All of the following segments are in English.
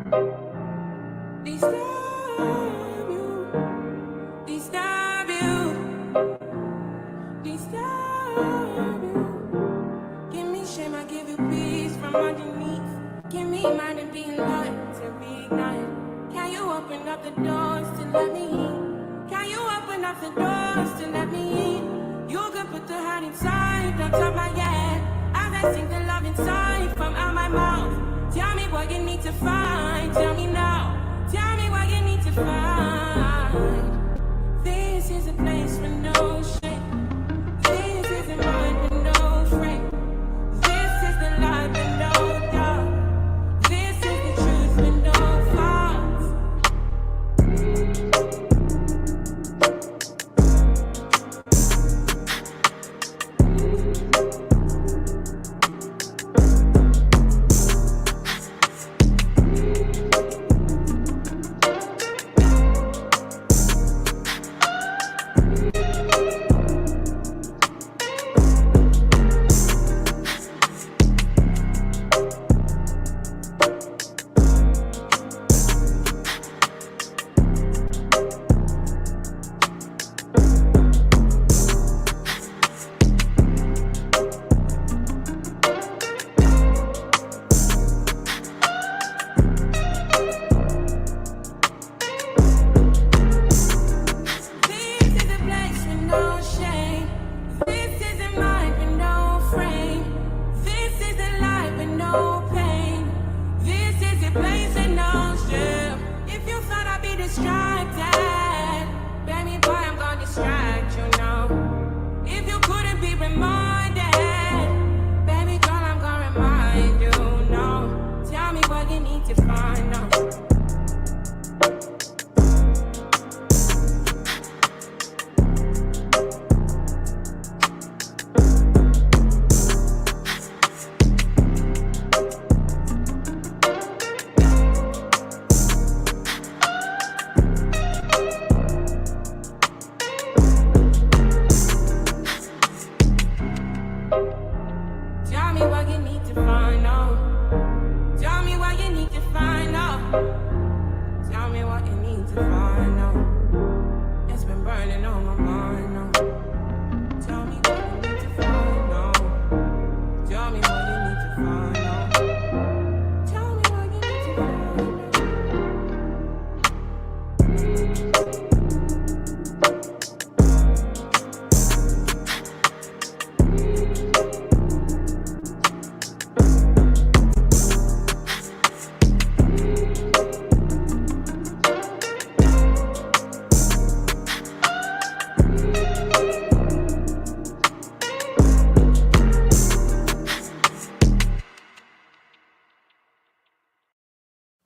Disturb you, disturb you, disturb you. Give me shame, I give you peace from underneath. Give me mind and being light to reignite. Can you open up the doors to let me in? Can you open up the doors to let me in? You can put the heart inside, on top my head. As I sing the love inside from out my mouth. Tell me what you need to find, tell me now. Tell me what you need to find. This is a place with no shame. This is a mind with no frame. This is the light with no doubt. This is the truth with no faults.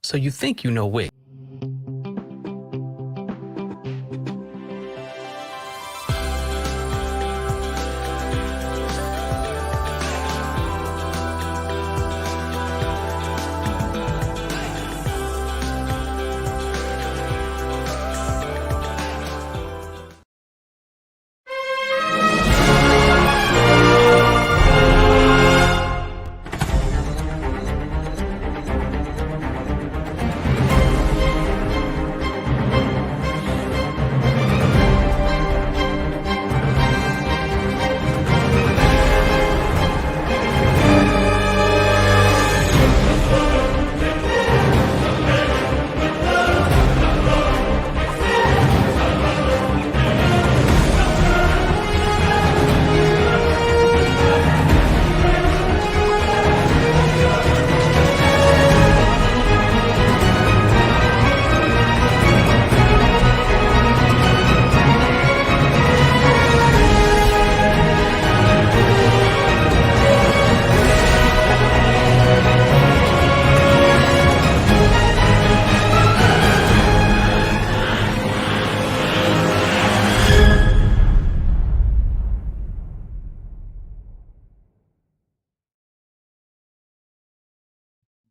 So you think you know Wick.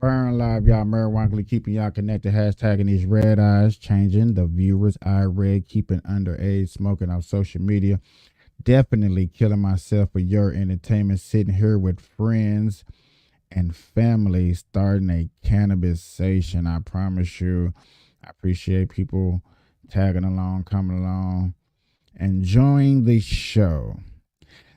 Burn Live, y'all. Marijuana keeping y'all connected. Hashtagging these red eyes, changing the viewers' eye red, keeping underage, smoking off social media. Definitely killing myself for your entertainment. Sitting here with friends and family starting a cannabisation. I promise you, I appreciate people tagging along, coming along, enjoying the show.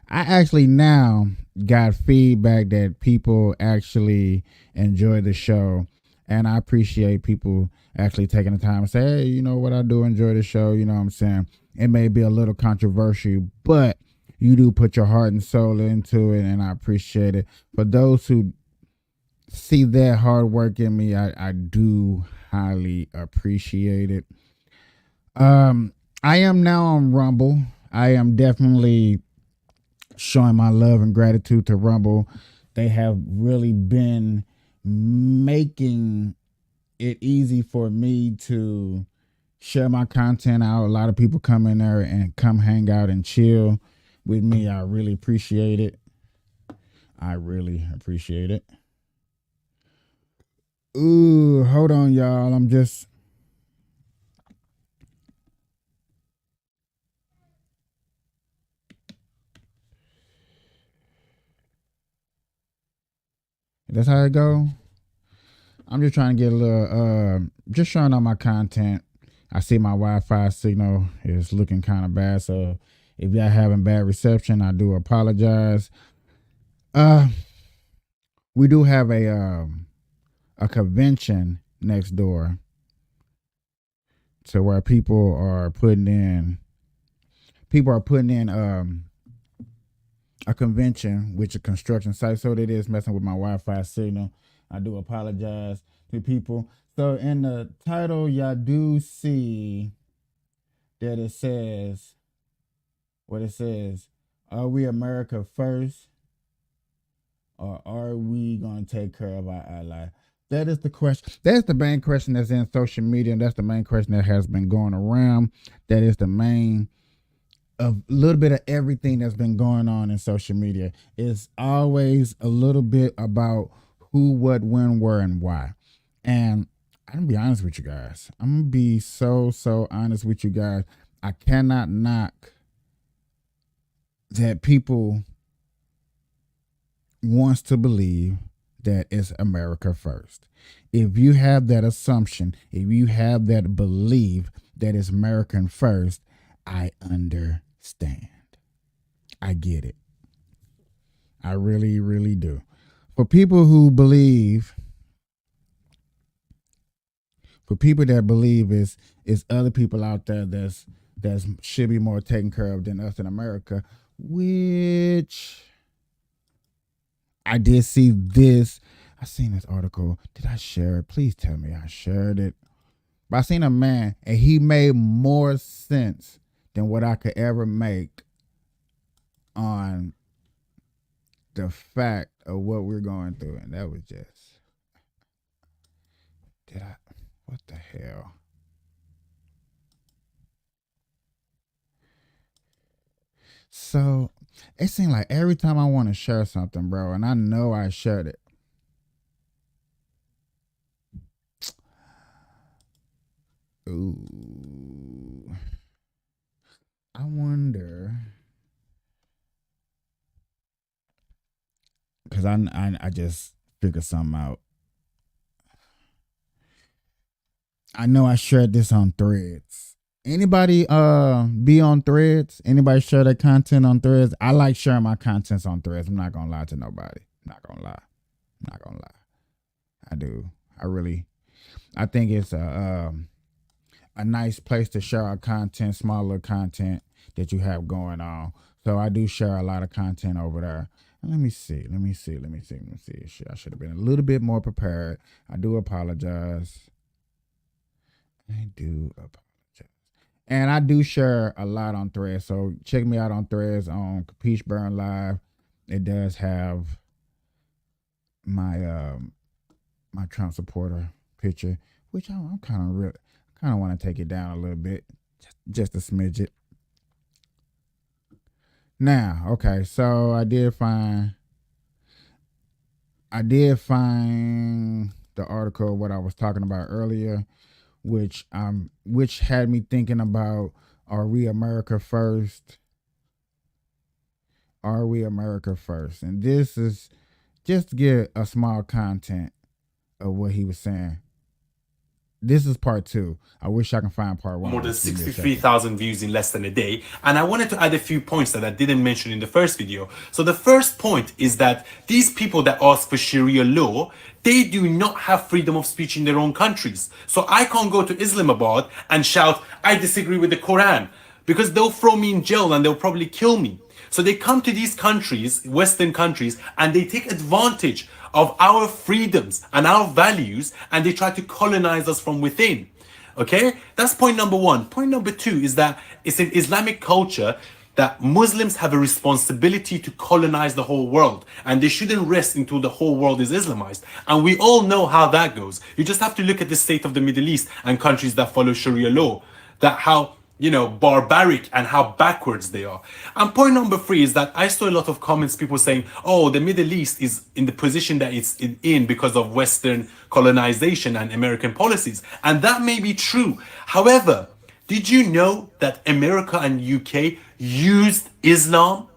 I actually now got feedback that people actually enjoy the show. And I appreciate people actually taking the time to say, hey, you know what, I do enjoy the show. You know what I'm saying? It may be a little controversial, but you do put your heart and soul into it, and I appreciate it. For those who see that hard work in me, I do highly appreciate it. Um, I am now on Rumble. I am definitely showing my love and gratitude to Rumble. They have really been making it easy for me to share my content out. A lot of people come in there and come hang out and chill with me. I really appreciate it. I really appreciate it. Ooh, hold on, y'all. I'm just. That's how it go. I'm just trying to get a little, just showing out my content. I see my Wi-Fi signal is looking kind of bad, so if y'all having bad reception, I do apologize. Uh, we do have a convention next door to where people are putting in a convention with a construction site, so it is messing with my Wi-Fi signal. I do apologize to people. So in the title, y'all do see that it says what it says. Are we America first, or are we going to take care of our ally? That is the question. That's the main question that's in social media, and that's the main question that has been going around. That is the main a little bit of everything that's been going on in social media. It's always a little bit about who, what, when, where, and why. And I'm gonna be honest with you guys. I'm gonna be so honest with you guys. I cannot knock that people wants to believe that it's America first. If you have that assumption, if you have that belief that it's American first, I understand. I get it. I really, really do. For people who believe, for people that believe is other people out there that's should be more taken care of than us in America, which I did see this. I seen this article. Did I share it? Please tell me I shared it. But I seen a man and he made more sense than what I could ever make on the fact of what we're going through. And that was just, what the hell? So it seemed like every time I want to share something, bro, and I know I shared it. Ooh. I wonder. Because I just figured something out. I know I shared this on Threads. Anybody be on Threads? Anybody share their content on Threads? I like sharing my contents on Threads. I'm not gonna lie to nobody. Not gonna lie. Not gonna lie. I do. I think it's a nice place to share our content, smaller content that you have going on. So I do share a lot of content over there. Let me see. I should have been a little bit more prepared. I do apologize. And I do share a lot on Threads. So check me out on Threads on Capiche Burn Live. It does have my my Trump supporter picture, which I'm kind of want to take it down a little bit, just a smidget. Now, okay, so I did find the article of what I was talking about earlier, which had me thinking about, are we America first? Are we America first? And this is just to get a small content of what he was saying. This is part 2. I wish I can find part 1. More than 63,000 views in less than a day. And I wanted to add a few points that I didn't mention in the first video. So the first point is that these people that ask for Sharia law, they do not have freedom of speech in their own countries. So I can't go to Islamabad and shout, I disagree with the Quran, because they'll throw me in jail and they'll probably kill me. So they come to these countries, Western countries, and they take advantage of our freedoms and our values, and they try to colonize us from within. Okay, that's point number 1. Point number 2 is that it's in Islamic culture that Muslims have a responsibility to colonize the whole world, and they shouldn't rest until the whole world is Islamized. And we all know how that goes. You just have to look at the state of the Middle East and countries that follow Sharia law, that how, you know, barbaric and how backwards they are. And point number 3 is that I saw a lot of comments, people saying, oh, the Middle East is in the position that it's in because of Western colonization and American policies. And that may be true. However, did you know that America and UK used Islam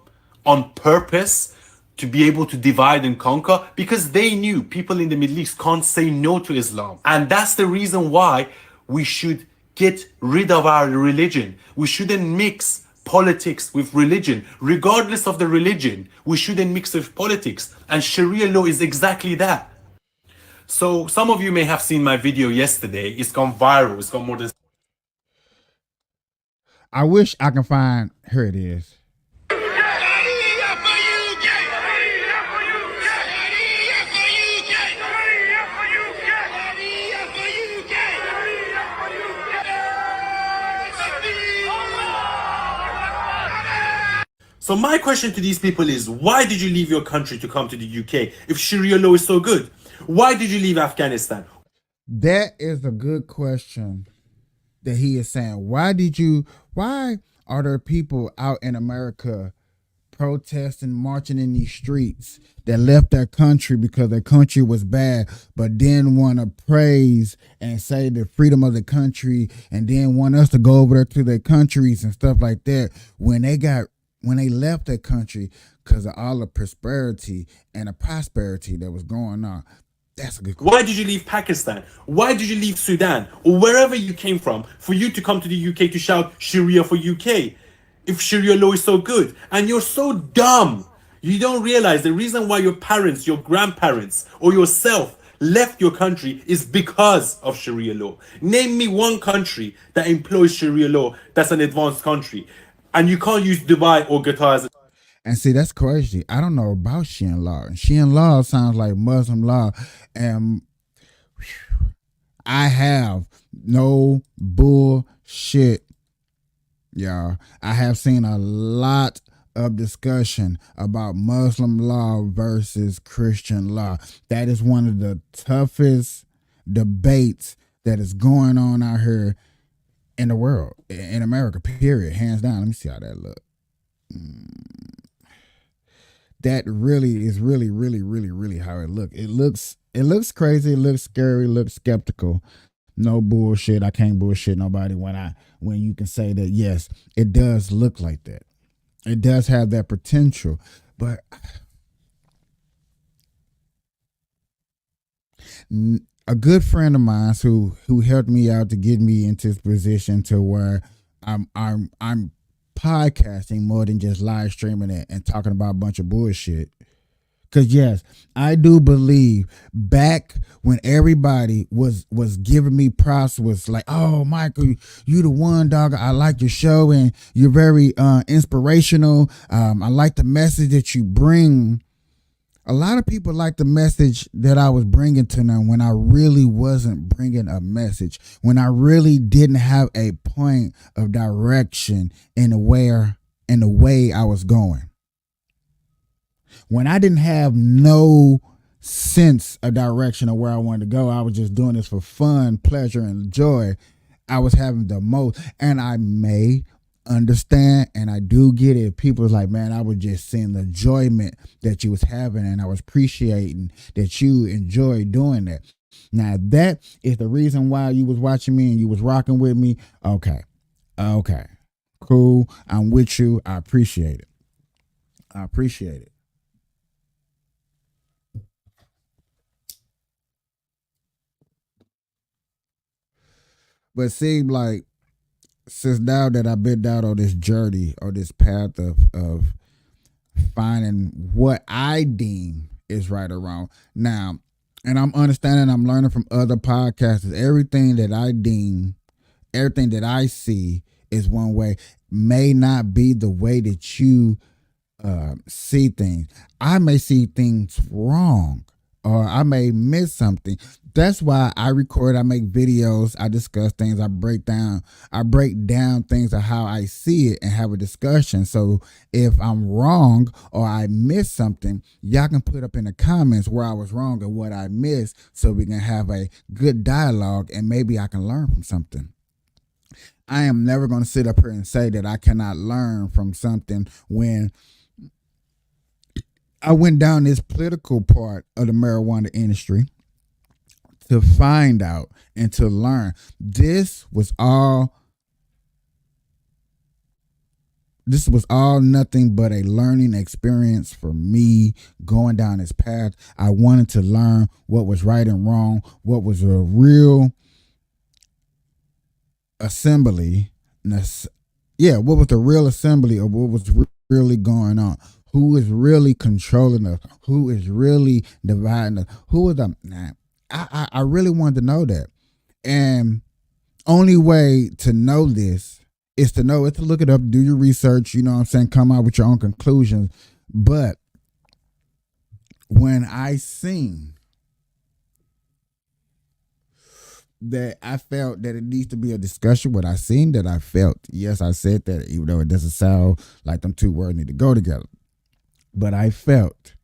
on purpose to be able to divide and conquer? Because they knew people in the Middle East can't say no to Islam. And that's the reason why we should get rid of our religion. We shouldn't mix politics with religion. Regardless of the religion, we shouldn't mix with politics. And Sharia law is exactly that. So some of you may have seen my video yesterday. It's gone viral. It's got more than... I wish I can find, here it is. So my question to these people is, why did you leave your country to come to the UK if Sharia law is so good? Why did you leave Afghanistan? That is a good question that he is saying. Why are there people out in America protesting, marching in these streets that left their country because their country was bad, but then want to praise and say the freedom of the country, and then want us to go over there to their countries and stuff like that when they left their country because of all the prosperity and the prosperity that was going on? That's a good question. Why did you leave Pakistan? Why did you leave Sudan or wherever you came from for you to come to the UK to shout Sharia for UK? If Sharia law is so good, and you're so dumb, you don't realize the reason why your parents, your grandparents, or yourself left your country is because of Sharia law. Name me one country that employs Sharia law that's an advanced country. And you can't use Dubai or Qatar as a... And see, that's crazy. I don't know about Shian law. And Shian law sounds like Muslim law. And I have no bullshit, y'all. I have seen a lot of discussion about Muslim law versus Christian law. That is one of the toughest debates that is going on out here in the world, in America, period, hands down. Let me see how that look. That really is really how it look. It looks crazy. It looks scary. It looks skeptical. No bullshit. I can't bullshit nobody when you can say that, yes, it does look like that. It does have that potential, but a good friend of mine who helped me out to get me into this position to where I'm podcasting more than just live streaming it and talking about a bunch of bullshit. Cause yes, I do believe back when everybody was giving me props, was like, oh, Michael, you the one, dog. I like your show and you're very inspirational. I like the message that you bring. A lot of people like the message that I was bringing to them when I really wasn't bringing a message, when I really didn't have a point of direction in the way I was going. When I didn't have no sense of direction of where I wanted to go, I was just doing this for fun, pleasure, and joy. I was having the most, and I may understand, and I do get it. People was like, man, I was just seeing the enjoyment that you was having, and I was appreciating that you enjoyed doing that. Now that is the reason why you was watching me and you was rocking with me. Okay, cool. I'm with you. I appreciate it. But see, like, since now that I've been down on this journey or this path of finding what I deem is right or wrong now, and I'm understanding, I'm learning from other podcasters, everything that I deem, everything that I see is one way, may not be the way that you see things. I may see things wrong, or I may miss something. That's why I record, I make videos, I discuss things, I break down things of how I see it and have a discussion. So if I'm wrong or I miss something, y'all can put up in the comments where I was wrong and what I missed, so we can have a good dialogue and maybe I can learn from something. I am never going to sit up here and say that I cannot learn from something when I went down this political part of the marijuana industry to find out and to learn. This was all nothing but a learning experience for me going down this path. I wanted to learn what was right and wrong, what was a real assembly. What was the real assembly of what was really going on? Who is really controlling us? Who is really dividing us? Who is the... I really wanted to know that. And only way to know this is to look it up, do your research, you know what I'm saying, come out with your own conclusions. But when I seen that, I felt that it needs to be a discussion. What I seen, that I felt. Yes, I said that, even though it doesn't sound like them two words need to go together. But I felt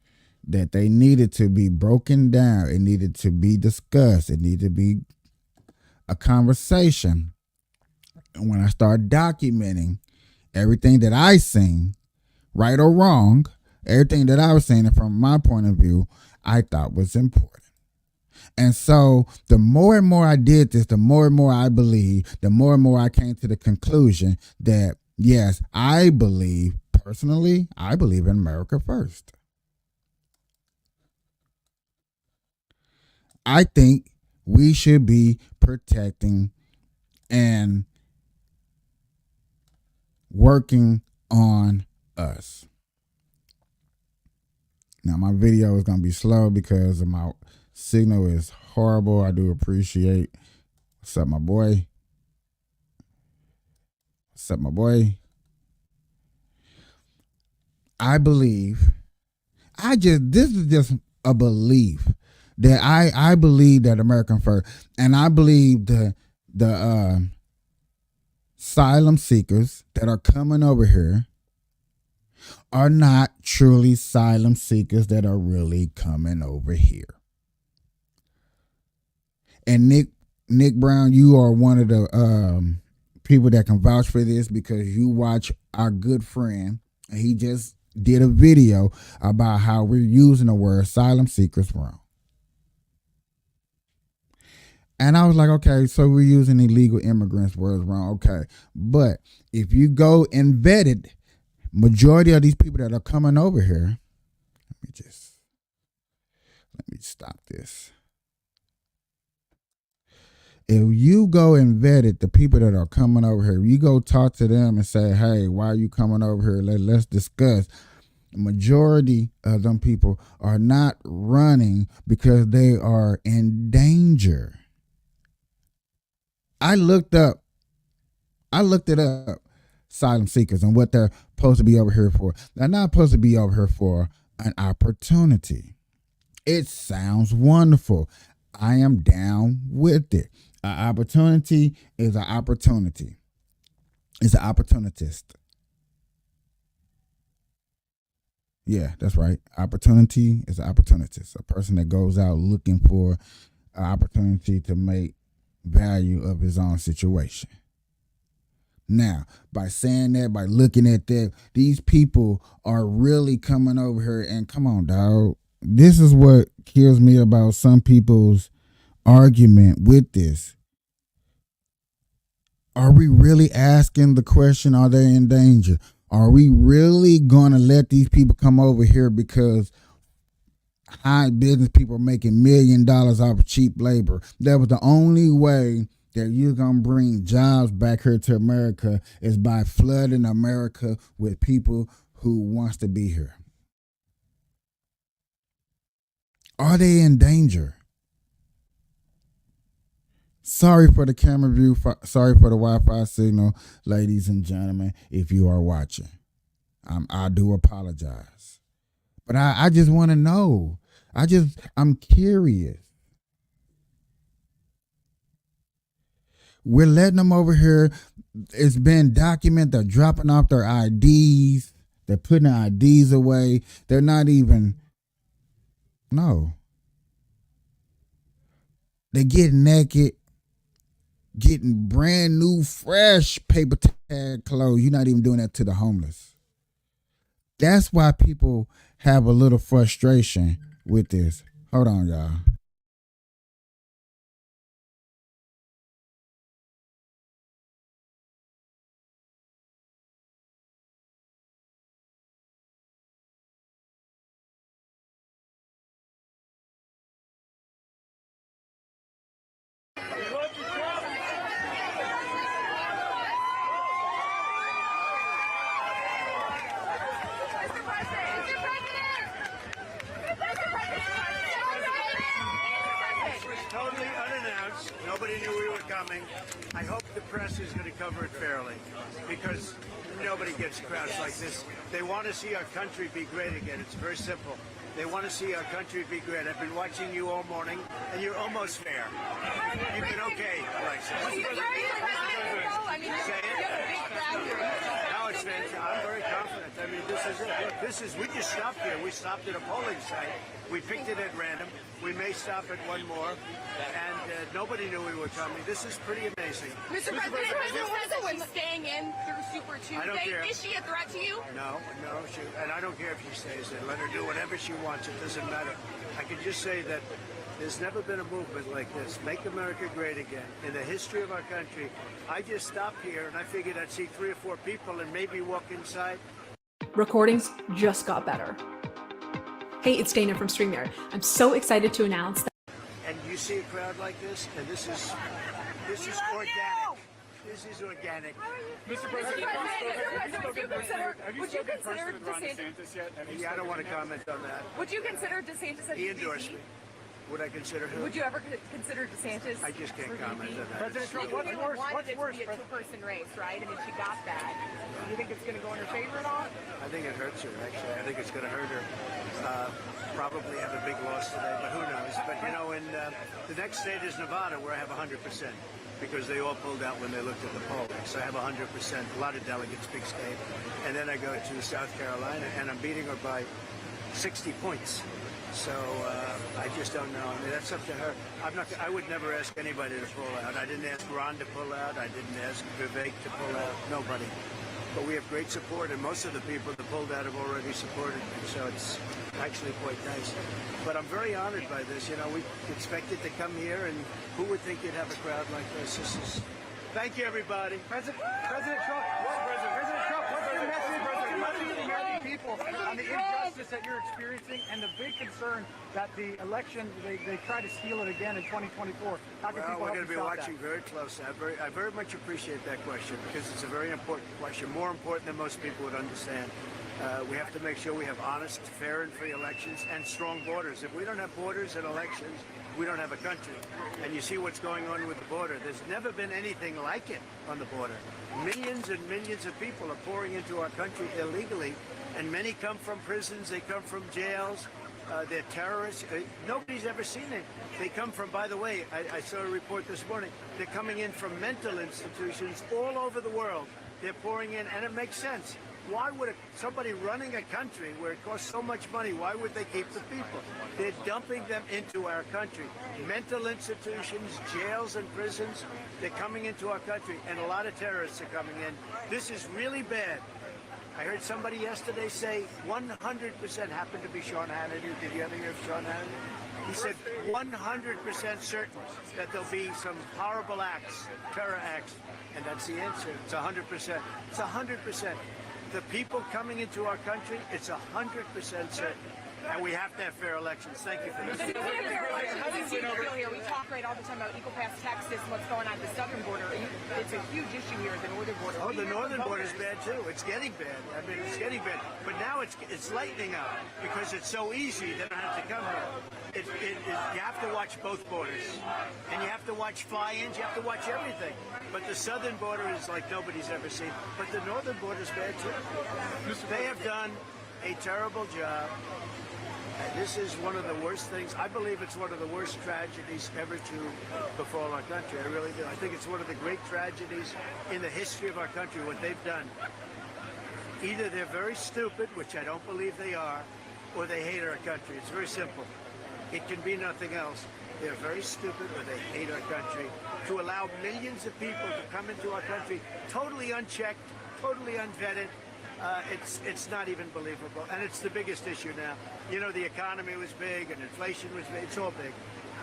that they needed to be broken down. It needed to be discussed. It needed to be a conversation. And when I started documenting everything that I seen, right or wrong, everything that I was seeing from my point of view, I thought was important. And so the more and more I did this, the more and more I believe, the more and more I came to the conclusion that, yes, I believe in America first. I think we should be protecting and working on us. Now, my video is going to be slow because my signal is horrible. I do appreciate. What's up, my boy? I believe, this is just a belief that I believe that American first, and I believe the asylum seekers that are coming over here are not truly asylum seekers that are really coming over here. And Nick Brown, you are one of the people that can vouch for this, because you watch our good friend, and he just did a video about how we're using the word asylum seekers wrong. And I was like, okay, so we're using illegal immigrants words wrong. Okay. But if you go and vet it, majority of these people that are coming over here, let me stop this. If you go and vet it, the people that are coming over here, you go talk to them and say, hey, why are you coming over here? Let's discuss. The majority of them people are not running because they are in danger. I looked it up, asylum seekers and what they're supposed to be over here for. They're not supposed to be over here for an opportunity. It sounds wonderful. I am down with it. An opportunity is an opportunity. It's an opportunist. Yeah, that's right. Opportunity is an opportunist. A person that goes out looking for an opportunity to make value of his own situation. Now, by saying that, by looking at that, these people are really coming over here, and come on, dog. This is what kills me about some people's argument with this. Are we really asking the question, are they in danger? Are we really going to let these people come over here because high business people are making $1 million off of cheap labor? That was the only way that you're going to bring jobs back here to America is by flooding America with people who wants to be here. Are they in danger? Sorry for the camera view. Sorry for the Wi-Fi signal, ladies and gentlemen, if you are watching. I do apologize. But I just want to know. I'm curious. We're letting them over here. It's been documented. They're dropping off their IDs. They're putting their IDs away. They're not even. No. They get naked, getting brand new, fresh paper tag clothes. You're not even doing that to the homeless. That's why people have a little frustration with this. Hold on, y'all. Totally unannounced. Nobody knew we were coming. I hope the press is going to cover it fairly because nobody gets crowds like this. They want to see our country be great again. It's very simple. They want to see our country be great. I've been watching you all morning, and you're almost fair. You've been okay, Alexis. Say it. Now it's fantastic. I'm very confident. I mean, this is it. Look, we just stopped here. We stopped at a polling site. We picked it at random. We may stop at one more. And nobody knew we were coming. This is pretty amazing. Mr. President, she's staying in through Super Tuesday. I don't care. Is she a threat to you? No. And I don't care if she stays in. Let her do whatever she wants. It doesn't matter. I can just say that there's never been a movement like this. Make America great again. In the history of our country, I just stopped here and I figured I'd see 3 or 4 people and maybe walk inside. Recordings just got better. Hey, it's Dana from StreamYard. I'm so excited to announce that. And you see a crowd like this, and this is organic. This is organic. Mr. President, have you spoken personally with Ron DeSantis yet? Yeah, I don't want to comment on that. Would you consider DeSantis a He endorsed me. Would I consider him? Would you ever consider DeSantis? I just can't comment on that. President Trump, what's worse? Wanted it to be a 2-person race, right? I mean, she got that. Do you think it's going to go in her favor at all? I think it hurts her, actually. I think it's going to hurt her. Probably have a big loss today, but who knows? But, you know, in the next state is Nevada, where I have 100%, because they all pulled out when they looked at the poll. So I have 100%, a lot of delegates, big state. And then I go to South Carolina, and I'm beating her by 60 points. So I just don't know. I mean, that's up to her. I would never ask anybody to pull out. I didn't ask Ron to pull out. I didn't ask Vivek to pull out. Nobody. But we have great support, and most of the people that pulled out have already supported me. So it's actually quite nice. But I'm very honored by this. You know, we expected to come here, and who would think you'd have a crowd like this? This is. Thank you, everybody. President Trump, what's your message to the American people on the injustice that you're experiencing and the big concern that the election, they try to steal it again in 2024? How can people we're going to be stop watching that? very closely. I very much appreciate that question because it's a very important question, more important than most people would understand. We have to make sure we have honest, fair, and free elections and strong borders. If we don't have borders and elections, we don't have a country. And you see what's going on with the border. There's never been anything like it on the border. Millions and millions of people are pouring into our country illegally, and many come from prisons, they come from jails, they're terrorists. Nobody's ever seen it. They come from, by the way, I saw a report this morning, they're coming in from mental institutions all over the world. They're pouring in, and it makes sense. Why would somebody running a country where it costs so much money, why would they keep the people? They're dumping them into our country. Mental institutions, jails and prisons, they're coming into our country, and a lot of terrorists are coming in. This is really bad. I heard somebody yesterday say 100% happened to be Sean Hannity. Did you ever hear of Sean Hannity? He said 100% certain that there'll be some horrible acts, terror acts, and that's the answer. It's 100%. It's 100%. The people coming into our country, it's 100% certain. And we have to have fair elections. Thank you for this. How do you feel here? We talked great all the time about Eagle Pass, Texas, and what's going on at the southern border. It's a huge issue here at the northern border. Oh, the northern border is bad too. It's getting bad. I mean, it's getting bad. But now it's lightening up because it's so easy. They don't have to come here. You have to watch both borders, and you have to watch fly-ins. You have to watch everything. But the southern border is like nobody's ever seen. But the northern border is bad too. They have done a terrible job. This is one of the worst things. I believe it's one of the worst tragedies ever to befall our country. I really do. I think it's one of the great tragedies in the history of our country, what they've done. Either they're very stupid, which I don't believe they are, or they hate our country. It's very simple. It can be nothing else. They're very stupid or they hate our country. To allow millions of people to come into our country totally unchecked, totally unvetted, it's not even believable. And it's the biggest issue now. You know, the economy was big and inflation was big. It's all big.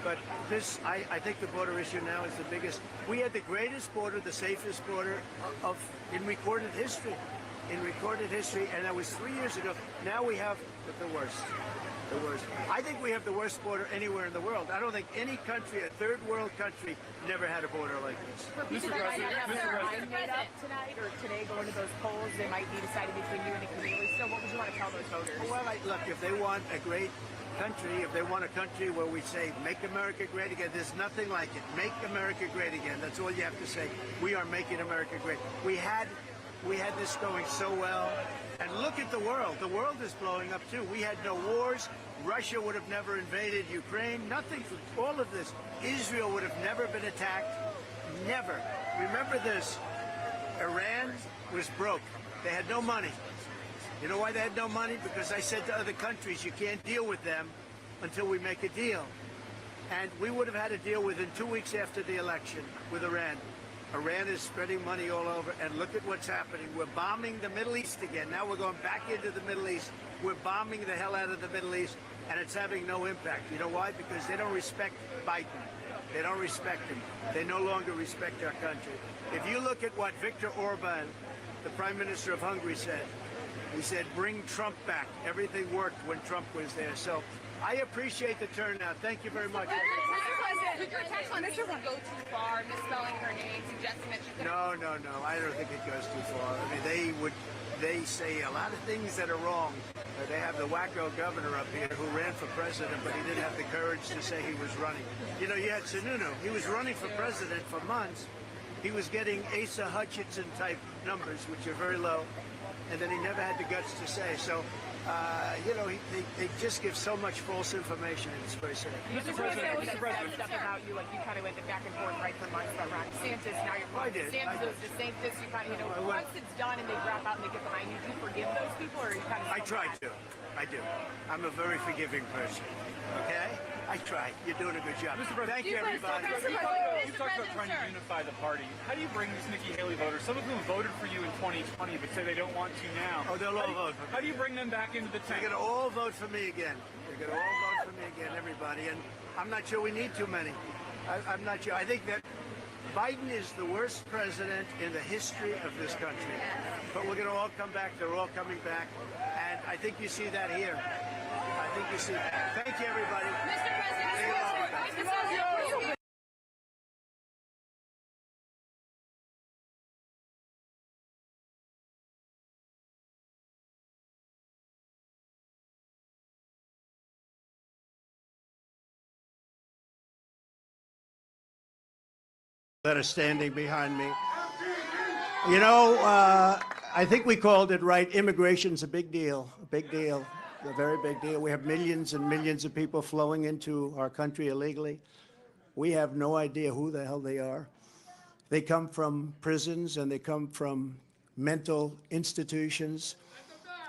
But this, I think the border issue now is the biggest. We had the greatest border, the safest border in recorded history. In recorded history, and that was 3 years ago. Now we have the worst. The worst. I think we have the worst border anywhere in the world. I don't think any country, a third world country, never had a border like this. For people that might not have their mind made up tonight or today going to those polls, they might be deciding between you and a Keneally. So what would you want to tell those voters? Well, look, if they want a great country, if they want a country where we say, make America great again, there's nothing like it. Make America great again. That's all you have to say. We are making America great. We had this going so well. And look at the world. The world is blowing up, too. We had no wars. Russia would have never invaded Ukraine. Nothing. All of this. Israel would have never been attacked. Never. Remember this. Iran was broke. They had no money. You know why they had no money? Because I said to other countries, you can't deal with them until we make a deal. And we would have had a deal within 2 weeks after the election with Iran. Iran is spreading money all over, and look at what's happening. We're bombing the Middle East again. Now we're going back into the Middle East. We're bombing the hell out of the Middle East, and it's having no impact. You know why? Because they don't respect Biden. They don't respect him. They no longer respect our country. If you look at what Viktor Orban, the Prime Minister of Hungary, said, he said, bring Trump back. Everything worked when Trump was there. So I appreciate the turnout. Thank you very much. Could your text on Mr. go too far, misspelling her name, suggesting that she could... No. I don't think it goes too far. I mean, they say a lot of things that are wrong. They have the wacko governor up here who ran for president, but he didn't have the courage to say he was running. You know, you had Sununu. He was running for president for months. He was getting Asa Hutchinson type numbers, which are very low. And then he never had the guts to say. So, you know, they just give so much false information, and it's very sad. Mr. President, stuff about you, like you kind of went back and forth right for months about Ron DeSantis. Now you're I did. DeSantis, you kind of, you know, once it's done and they drop out and they get behind you, do you forgive those people, or are you kind of... I try to. I do. I'm a very forgiving person. Okay? I try. You're doing a good job. Thank you, everybody. You talked about trying to unify the party. How do you bring these Nikki Haley voters, some of whom voted for you in 2020 but say they don't want to now? Oh, they'll all vote for me. How do you bring them back into the tent? They're going to all vote for me again. They're going to all vote for me again, everybody. And I'm not sure we need too many. I'm not sure. I think that Biden is the worst president in the history of this country. But we're going to all come back. They're all coming back. And I think you see that here. I think you see that. Thank you, everybody. Mr. President, that are standing behind me. You know, I think we called it right. Immigration's a big deal, a very big deal. We have millions and millions of people flowing into our country illegally. We have no idea who the hell they are. They come from prisons and they come from mental institutions,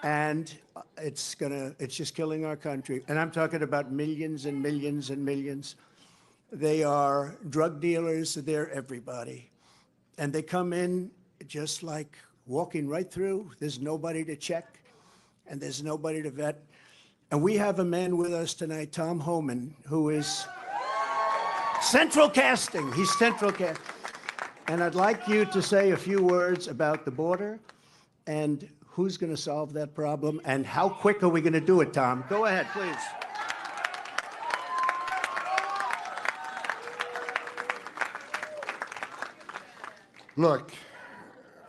and it's just killing our country. And I'm talking about millions and millions and millions. They are drug dealers, they're everybody. And they come in just like walking right through. There's nobody to check and there's nobody to vet. And we have a man with us tonight, Tom Homan, who is central casting. He's central casting. And I'd like you to say a few words about the border and who's going to solve that problem and how quick are we going to do it, Tom? Go ahead, please. Look,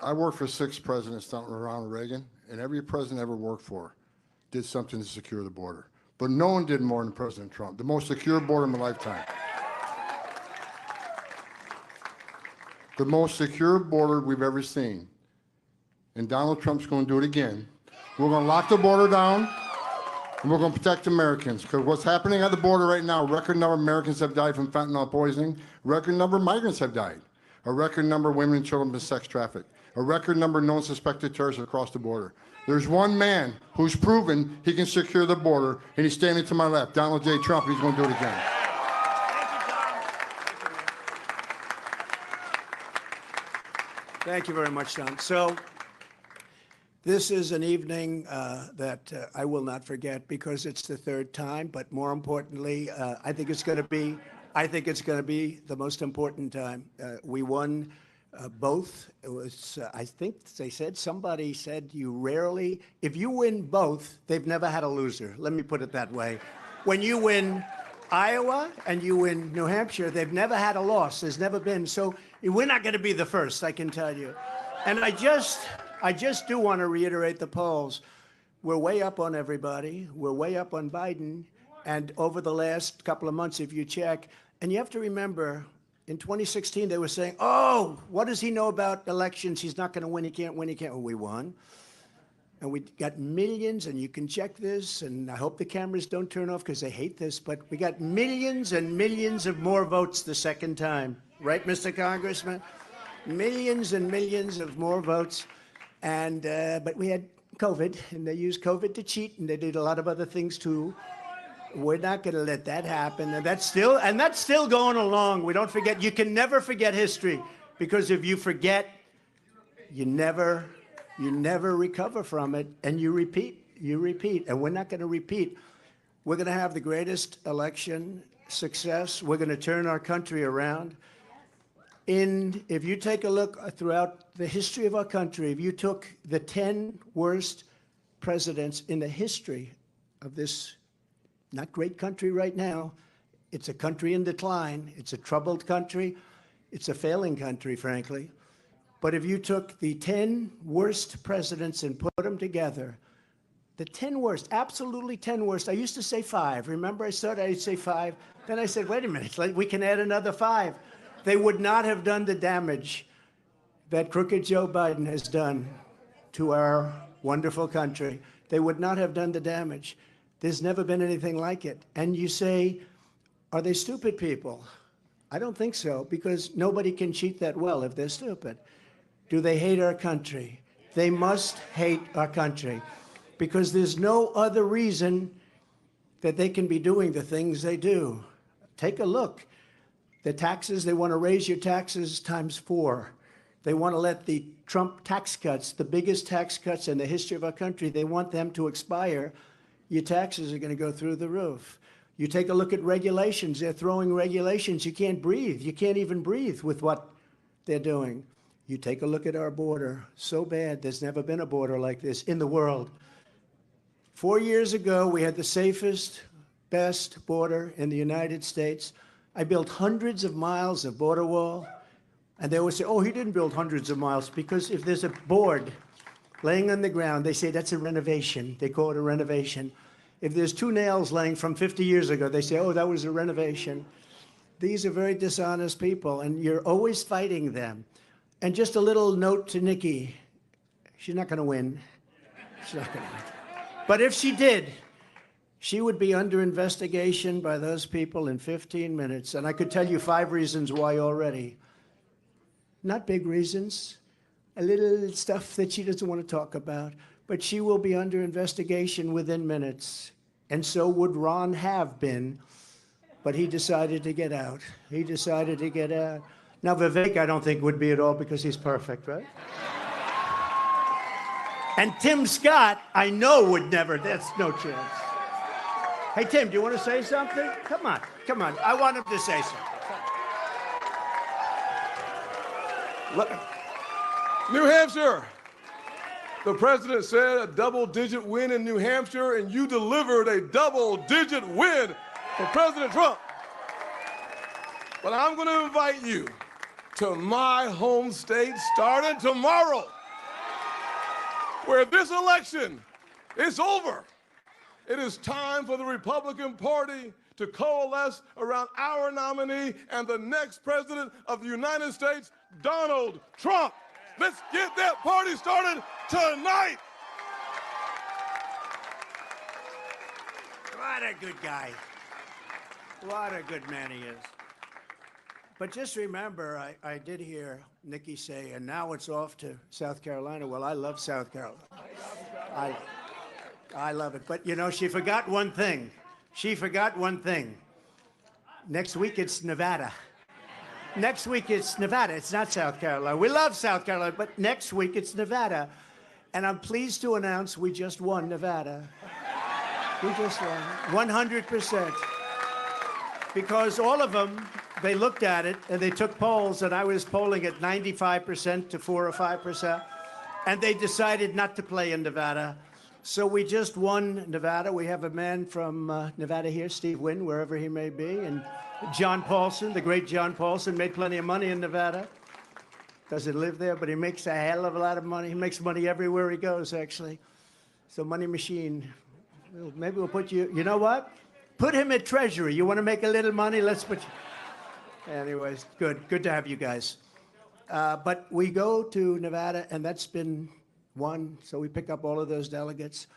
I worked for 6 presidents down around Reagan, and every president I ever worked for did something to secure the border. But no one did more than President Trump, the most secure border in my lifetime. The most secure border we've ever seen. And Donald Trump's going to do it again. We're going to lock the border down, and we're going to protect Americans. Because what's happening at the border right now, a record number of Americans have died from fentanyl poisoning. A record number of migrants have died. A record number of women and children have been sex trafficked. A record number of known suspected terrorists across the border. There's one man who's proven he can secure the border, and he's standing to my left, Donald J. Trump. He's going to do it again. Thank you very much, Don. So this is an evening that I will not forget because it's the 3rd time. But more importantly, I think it's going to be the most important time. We won both. It was I think somebody said you rarely, if you win both, they've never had a loser. Let me put it that way. When you win Iowa and you win New Hampshire, they've never had a loss. There's never been. So we're not going to be the first, I can tell you. And I just do want to reiterate the polls. We're way up on everybody. We're way up on Biden. And over the last couple of months, if you check, and you have to remember, in 2016, they were saying, oh, what does he know about elections? He's not going to win. He can't win. He can't. Well, we won. And we got millions, and you can check this, and I hope the cameras don't turn off because they hate this, but we got millions and millions of more votes the second time. Right, Mr. Congressman? Millions and millions of more votes. And but we had COVID, and they used COVID to cheat, and they did a lot of other things too. We're not going to let that happen, and that's still going along. We don't forget. You can never forget history, because if you forget, you never recover from it, and you repeat, and we're not going to repeat. We're going to have the greatest election success. We're going to turn our country around. If you take a look throughout the history of our country, if you took the 10 worst presidents in the history of this not great country right now, it's a country in decline, it's a troubled country, it's a failing country, frankly. But if you took the 10 worst presidents and put them together, the 10 worst, absolutely 10 worst, I used to say 5. Remember I started, I'd say 5. Then I said, wait a minute, we can add another 5. They would not have done the damage that crooked Joe Biden has done to our wonderful country. They would not have done the damage. There's never been anything like it. And you say, are they stupid people? I don't think so, because nobody can cheat that well if they're stupid. Do they hate our country? They must hate our country, because there's no other reason that they can be doing the things they do. Take a look. The taxes, they want to raise your taxes times 4. They want to let the Trump tax cuts, the biggest tax cuts in the history of our country, they want them to expire. Your taxes are going to go through the roof. You take a look at regulations. They're throwing regulations. You can't breathe. You can't even breathe with what they're doing. You take a look at our border. So bad. There's never been a border like this in the world. 4 years ago, we had the safest, best border in the United States. I built hundreds of miles of border wall. And they always say, oh, he didn't build hundreds of miles, because if there's a board laying on the ground, they say that's a renovation. They call it a renovation. If there's 2 nails laying from 50 years ago, they say, oh, that was a renovation. These are very dishonest people, and you're always fighting them. And just a little note to Nikki. She's not going to win. She's not going to win. But if she did, she would be under investigation by those people in 15 minutes. And I could tell you 5 reasons why already. Not big reasons. A little stuff that she doesn't want to talk about, but she will be under investigation within minutes. And so would Ron have been, but he decided to get out. He decided to get out. Now, Vivek, I don't think would be at all, because he's perfect, right? And Tim Scott, I know would never. That's no chance. Hey, Tim, do you want to say something? Come on. I want him to say something. Look. New Hampshire. The president said a double-digit win in New Hampshire, and you delivered a double-digit win for President Trump. But I'm going to invite you to my home state starting tomorrow, where this election is over. It is time for the Republican Party to coalesce around our nominee and the next president of the United States, Donald Trump. Let's get that party started tonight. What a good guy. What a good man he is. But just remember, I did hear Nikki say, and now it's off to South Carolina. Well, I love South Carolina. I love it. But, you know, she forgot one thing. She forgot one thing. Next week, it's Nevada. Next week, it's Nevada. It's not South Carolina. We love South Carolina, but next week, it's Nevada. And I'm pleased to announce we just won Nevada. We just won 100%. Because all of them, they looked at it and they took polls, and I was polling at 95% to 4 or 5%, and they decided not to play in Nevada. So we just won Nevada. We have a man from Nevada here, Steve Wynn, wherever he may be, and John Paulson, the great John Paulson, made plenty of money in Nevada. Doesn't live there, but he makes a hell of a lot of money. He makes money everywhere he goes, actually. So money machine. Maybe we'll put you, you know what? Put him at Treasury. You want to make a little money? Let's put you. Anyways, good to have you guys. But we go to Nevada, and that's been won, so we pick up all of those delegates.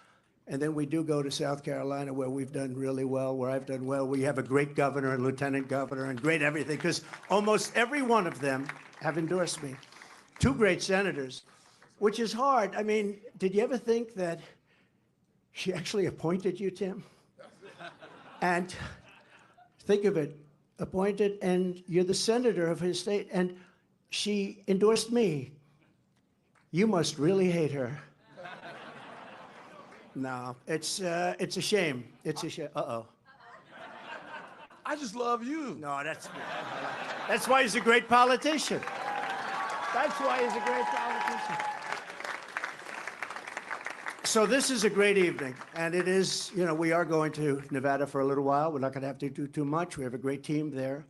And then we do go to South Carolina, where we've done really well, where I've done well. We have a great governor and lieutenant governor and great everything, because almost every one of them have endorsed me. 2 great senators, which is hard. I mean, did you ever think that she actually appointed you, Tim? And think of it, appointed, and you're the senator of his state, and she endorsed me. You must really hate her. No, it's a shame. It's a shame. Uh-oh. I just love you. No, that's why he's a great politician. That's why he's a great politician. So this is a great evening, and it is, you know, we are going to Nevada for a little while. We're not going to have to do too much. We have a great team there,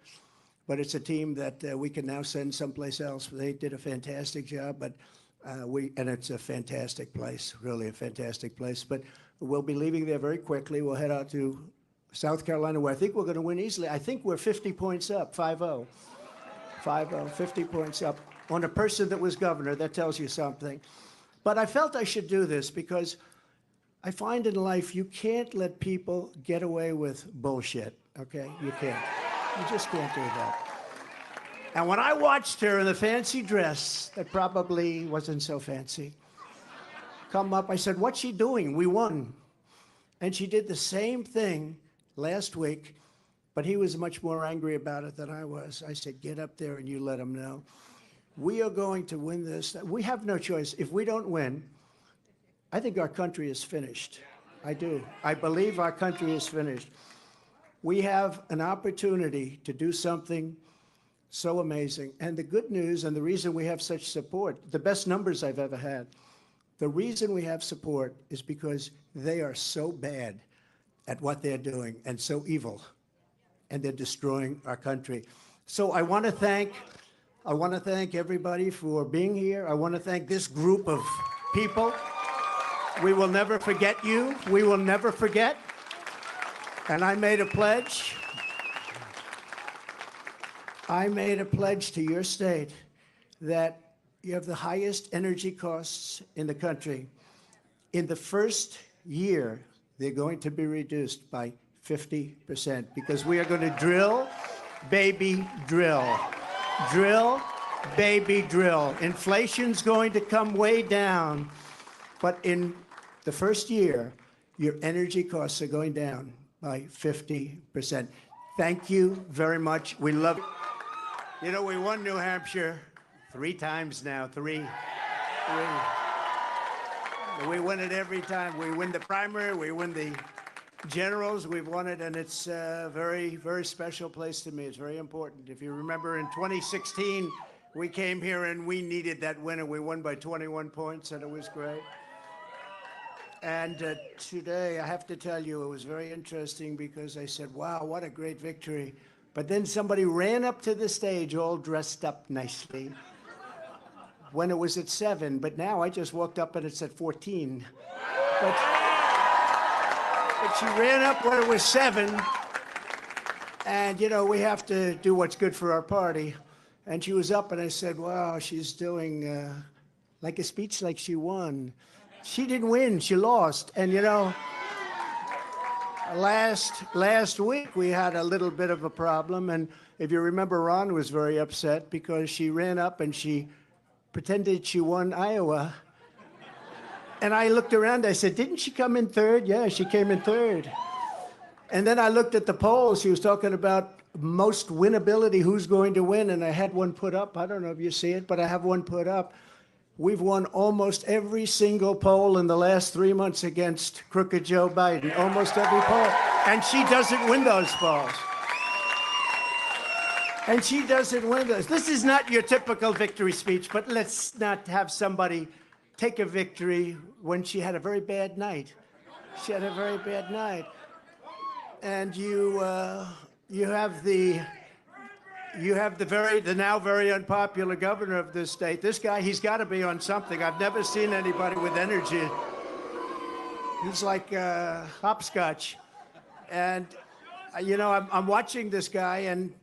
but it's a team that we can now send someplace else. They did a fantastic job, but and it's a fantastic place, really a fantastic place. But we'll be leaving there very quickly. We'll head out to South Carolina, where I think we're going to win easily. I think we're 50 points up, 5-0. 5-0, 50 points up on a person that was governor. That tells you something. But I felt I should do this because I find in life you can't let people get away with bullshit, okay? You can't. You just can't do that. And when I watched her in the fancy dress that probably wasn't so fancy come up, I said, "What's she doing? We won." And she did the same thing last week, but he was much more angry about it than I was. I said, "Get up there and you let him know. We are going to win this. We have no choice. If we don't win, I think our country is finished. I do. I believe our country is finished. We have an opportunity to do something so amazing. And the good news, and the reason we have such support, the best numbers I've ever had, the reason we have support is because they are so bad at what they're doing and so evil, and they're destroying our country. So I want to thank everybody for being here. I want to thank this group of people. We will never forget you. We will never forget. And I made a pledge. I made a pledge to your state that you have the highest energy costs in the country. In the first year, they're going to be reduced by 50% because we are going to drill, baby, drill. Drill, baby, drill. Inflation's going to come way down, but in the first year, your energy costs are going down by 50%. Thank you very much. We love it. You know, we won New Hampshire 3 times now, 3. We win it every time. We win the primary, we win the generals, we've won it, and it's a very, very special place to me. It's very important. If you remember in 2016, we came here and we needed that win, and we won by 21 points, and it was great. And today, I have to tell you, it was very interesting because I said, wow, what a great victory. But then somebody ran up to the stage all dressed up nicely when it was at 7. But now I just walked up and it's at 14. But she ran up when it was 7. And, you know, we have to do what's good for our party. And she was up and I said, wow, she's doing like a speech like she won. She didn't win, she lost. And, you know, last week we had a little bit of a problem. And if you remember, Ron was very upset because she ran up and she pretended she won Iowa. And I looked around, I said, didn't she come in 3rd? Yeah, she came in 3rd. And then I looked at the polls. She was talking about most winnability, who's going to win. And I had one put up. I don't know if you see it, but I have one put up. We've won almost every single poll in the last 3 months against crooked Joe Biden. Almost every poll. And she doesn't win those polls. And she doesn't win those. This is not your typical victory speech, but let's not have somebody take a victory when she had a very bad night. She had a very bad night. And you have the now very unpopular governor of this state. This guy, he's got to be on something. I've never seen anybody with energy. He's like hopscotch. And you know, I'm watching this guy, and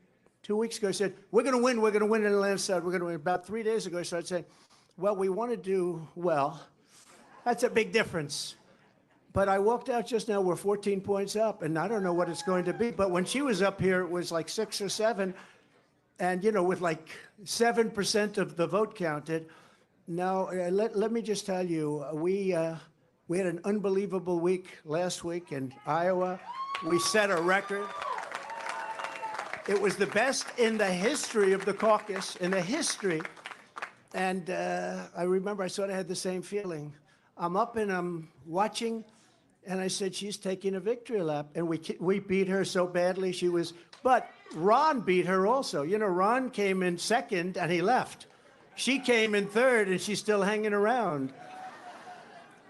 2 weeks ago he said, we're going to win in the landslide, we're going to win. About 3 days ago he started saying, well, we want to do well. That's a big difference. But I walked out just now, we're 14 points up, and I don't know what it's going to be. But when she was up here, it was like 6 or 7. And, you know, with like 7% of the vote counted. Now, let me just tell you, we had an unbelievable week last week in Iowa. We set a record. It was the best in the history of the caucus, in the history. And I remember I sort of had the same feeling. I'm up and I'm watching. And I said, she's taking a victory lap. And we beat her so badly. But Ron beat her also. You know, Ron came in 2nd and he left. She came in 3rd and she's still hanging around.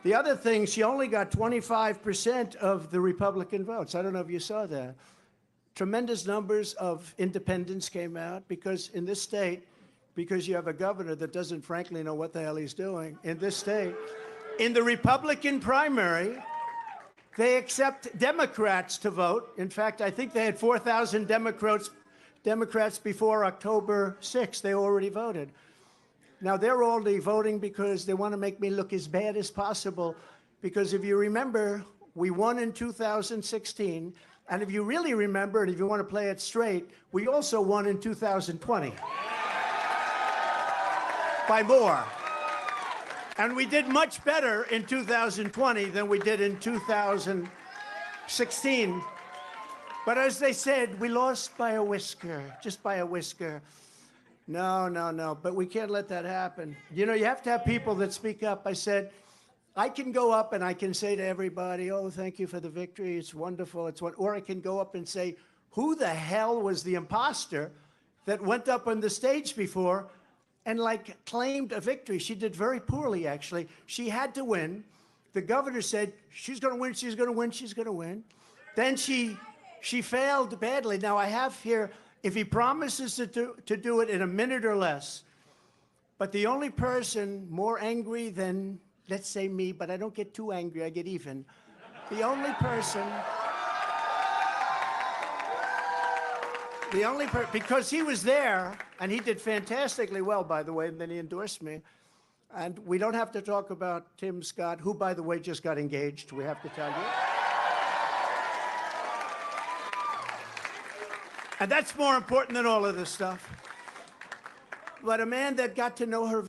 The other thing, she only got 25% of the Republican votes. I don't know if you saw that. Tremendous numbers of independents came out because in this state, because you have a governor that doesn't frankly know what the hell he's doing in this state, in the Republican primary, they accept Democrats to vote. In fact, I think they had 4,000 Democrats before October 6th. They already voted. Now, they're only voting because they want to make me look as bad as possible. Because if you remember, we won in 2016. And if you really remember, and if you want to play it straight, we also won in 2020. By more. And we did much better in 2020 than we did in 2016. But as they said, we lost by a whisker, just by a whisker. No. But we can't let that happen. You know, you have to have people that speak up. I said, I can go up and I can say to everybody, oh, thank you for the victory. It's wonderful. Or I can go up and say, who the hell was the imposter that went up on the stage before and like claimed a victory? She did very poorly, actually. She had to win. The governor said, she's going to win, she's going to win, she's going to win. Then she failed badly. Now I have here, if he promises to do it in a minute or less, but the only person more angry than, let's say me, but I don't get too angry, I get even. The only person, because he was there, and he did fantastically well, by the way, and then he endorsed me. And we don't have to talk about Tim Scott, who, by the way, just got engaged, we have to tell you. And that's more important than all of this stuff. But a man that got to know her.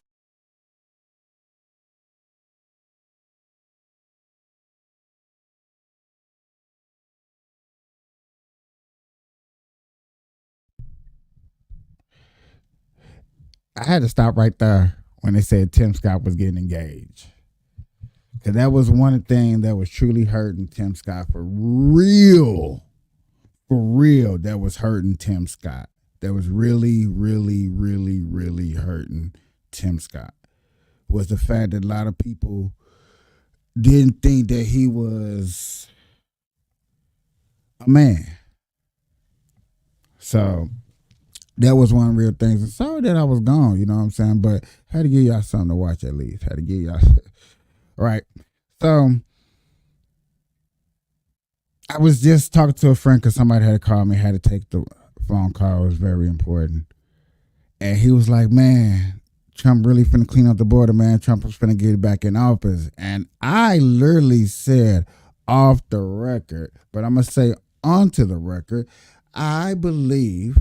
I had to stop right there when they said Tim Scott was getting engaged. Because that was one thing that was truly hurting Tim Scott for real. For real, that was hurting Tim Scott. That was really, really, really, really hurting Tim Scott. Was the fact that a lot of people didn't think that he was a man. So that was one real thing. Sorry that I was gone, you know what I'm saying? But had to give y'all something to watch at least. Had to give y'all right. So I was just talking to a friend because somebody had called me, had to take the phone call. It was very important. And he was like, man, Trump really finna clean up the border, man. Trump was finna get back in office. And I literally said off the record, but I'm going to say onto the record, I believe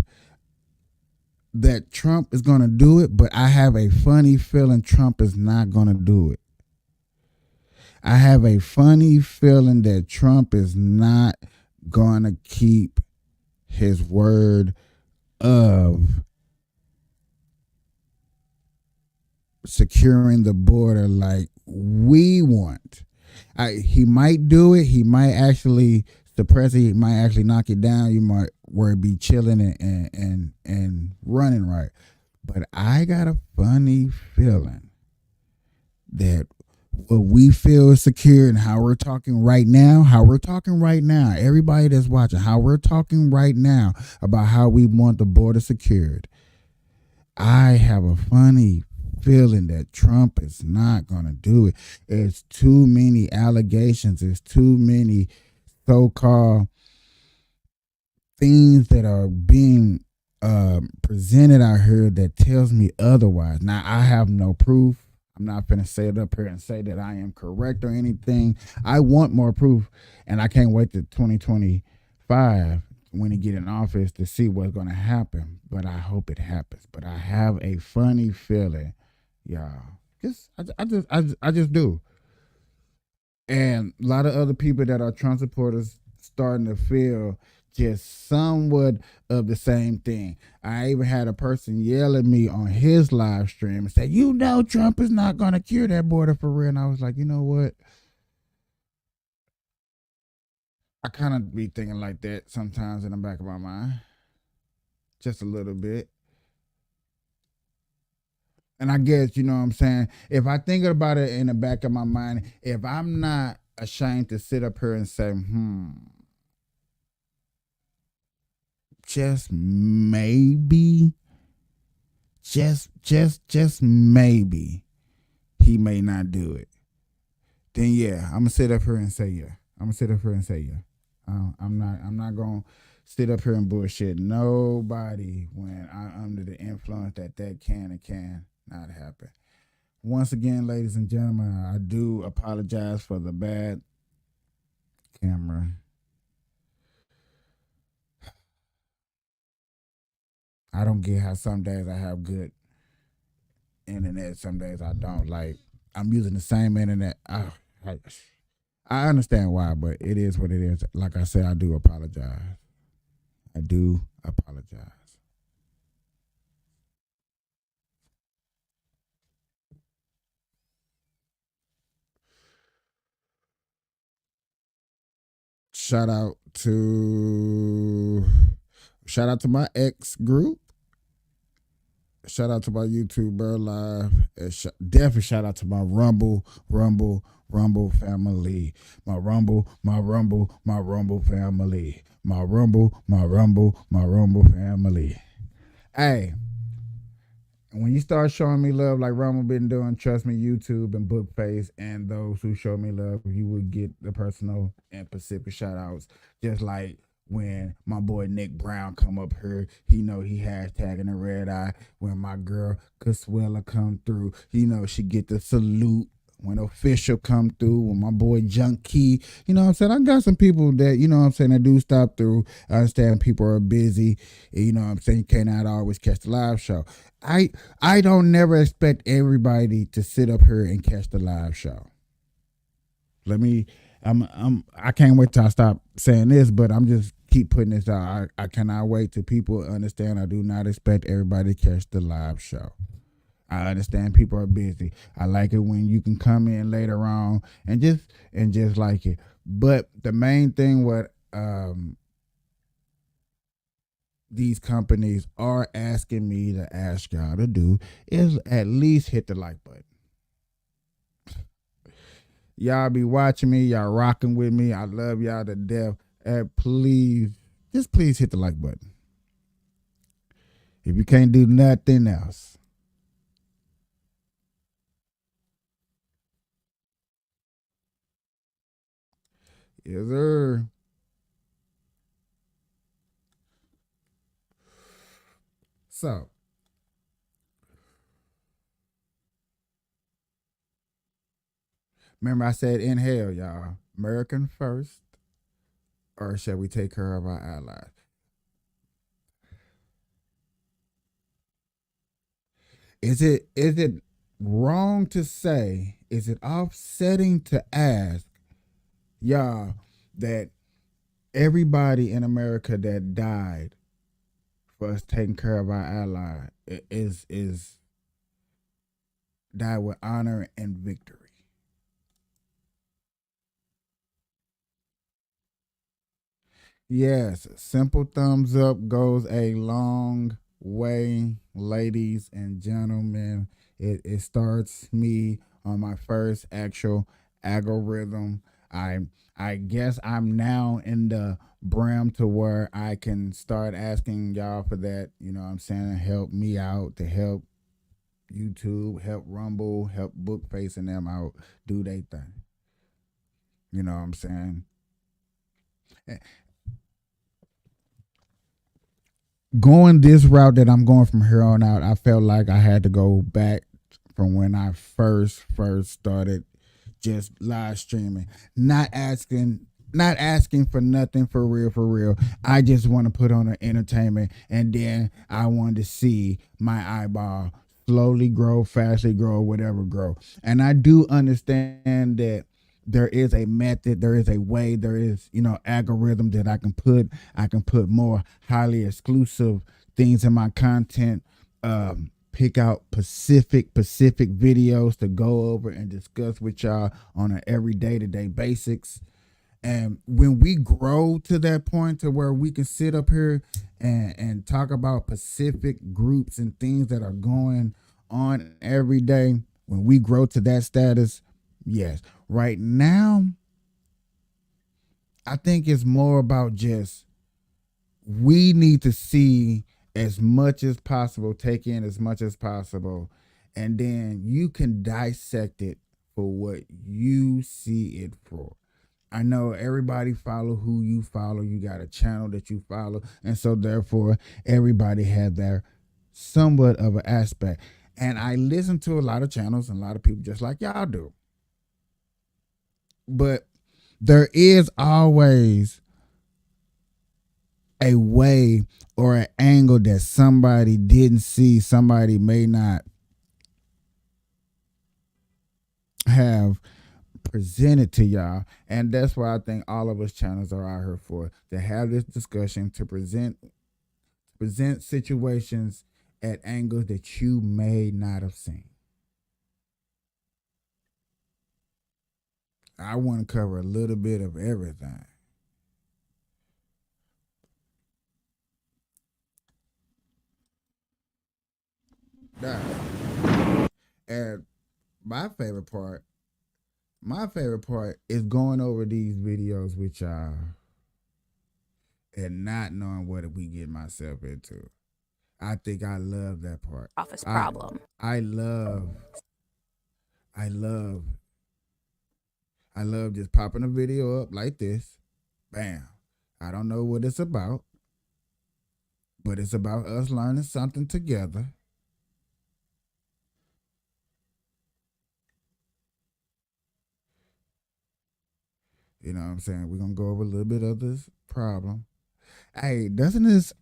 that Trump is going to do it, but I have a funny feeling Trump is not going to do it. I have a funny feeling that Trump is not going to keep his word of securing the border like we want. He might do it. He might actually suppress it. He might actually knock it down. You might where it be chilling and running right. But I got a funny feeling that what we feel is secure and how we're talking right now, everybody that's watching, how we're talking right now about how we want the border secured. I have a funny feeling that Trump is not going to do it. It's too many allegations. It's too many so-called things that are being presented out here that tells me otherwise. Now, I have no proof. I'm not going to say it up here and say that I am correct or anything. I want more proof, and I can't wait to 2025 when he get in office to see what's going to happen. But I hope it happens. But I have a funny feeling, y'all. I just do. And a lot of other people that are Trump supporters starting to feel just somewhat of the same thing. I even had a person yell at me on his live stream and say, you know, Trump is not going to cure that border for real. And I was like, you know what? I kind of be thinking like that sometimes in the back of my mind. Just a little bit. And I guess, you know what I'm saying? If I think about it in the back of my mind, if I'm not ashamed to sit up here and say, just maybe, just maybe he may not do it, then yeah, I'm gonna sit up here and say yeah. I'm not gonna sit up here and bullshit nobody when I'm under the influence that can and can not happen. Once again, ladies and gentlemen, I do apologize for the bad camera. I don't get how some days I have good internet, some days I don't. Like, I'm using the same internet. I understand why, but it is what it is. Like I said, I do apologize. Shout out to my ex group. Shout out to my YouTuber live. Definitely shout out to my Rumble family. My Rumble family. My Rumble family. Hey, when you start showing me love like Rumble been doing, trust me, YouTube and Bookface and those who show me love, you will get the personal and specific shout outs. Just like when my boy Nick Brown come up here, he know he hashtagging the red eye. When my girl Caswella come through, she get the salute. When official come through, when my boy Junkie, you know what I'm saying? I got some people that, you know what I'm saying, that do stop through. I understand people are busy. You know what I'm saying? You cannot always catch the live show. I don't never expect everybody to sit up here and catch the live show. I can't wait till I stop saying this, but I'm just keep putting this out. I cannot wait till people understand I do not expect everybody to catch the live show. I understand people are busy. I like it when you can come in later on and just like it. But the main thing what these companies are asking me to ask y'all to do is at least hit the like button. Y'all be watching me, y'all rocking with me. I love y'all to death. Please hit the like button. If you can't do nothing else. Yes, sir. So, remember I said inhale, y'all. American first, or shall we take care of our allies? Is it wrong to say, is it offsetting to ask y'all that everybody in America that died for us taking care of our ally is died with honor and victory? Yes, simple thumbs up goes a long way, ladies and gentlemen. It starts me on my first actual algorithm. I I guess I'm now in the brim to where I can start asking y'all for that, you know what I'm saying, help me out, to help YouTube, help Rumble, help Bookface and them out do their thing. You know what I'm saying? Going this route that I'm going from here on out, I felt like I had to go back from when I first started just live streaming, not asking for nothing, for real. I just want to put on an entertainment, and then I wanted to see my eyeball slowly grow, fastly grow, whatever grow. And I do understand that there is a method, there is a way, there is, algorithm that I can put more highly exclusive things in my content. Pick out specific videos to go over and discuss with y'all on an every day-to-day basics. And when we grow to that point to where we can sit up here and talk about specific groups and things that are going on every day, when we grow to that status, yes. Right now, I think it's more about just we need to see as much as possible, take in as much as possible, and then you can dissect it for what you see it for. I know everybody follow who you follow. You got a channel that you follow, and so therefore everybody had their somewhat of an aspect. And I listen to a lot of channels and a lot of people just like y'all do. But there is always a way or an angle that somebody didn't see, somebody may not have presented to y'all. And that's why I think all of us channels are out here for, to have this discussion, to present situations at angles that you may not have seen. I want to cover a little bit of everything. And my favorite part is going over these videos with y'all and not knowing what we get myself into. I think I love that part. Office problem. I love just popping a video up like this. Bam. I don't know what it's about, but it's about us learning something together. You know what I'm saying? We're going to go over a little bit of this problem. Hey, doesn't this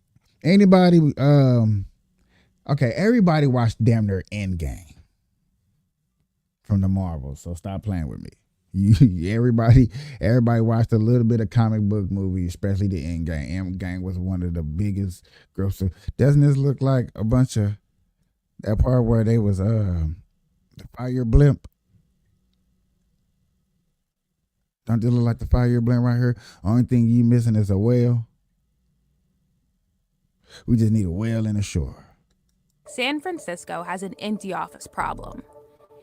anybody okay, everybody watched damn near Endgame from the Marvels, so stop playing with me. Everybody watched a little bit of comic book movie, especially the Endgame. Endgame was one of the biggest grosser. Doesn't this look like a bunch of that part where they was the fire blimp? Don't it look like the fire blimp right here? Only thing you missing is a whale. We just need a whale and a shore. San Francisco has an empty office problem.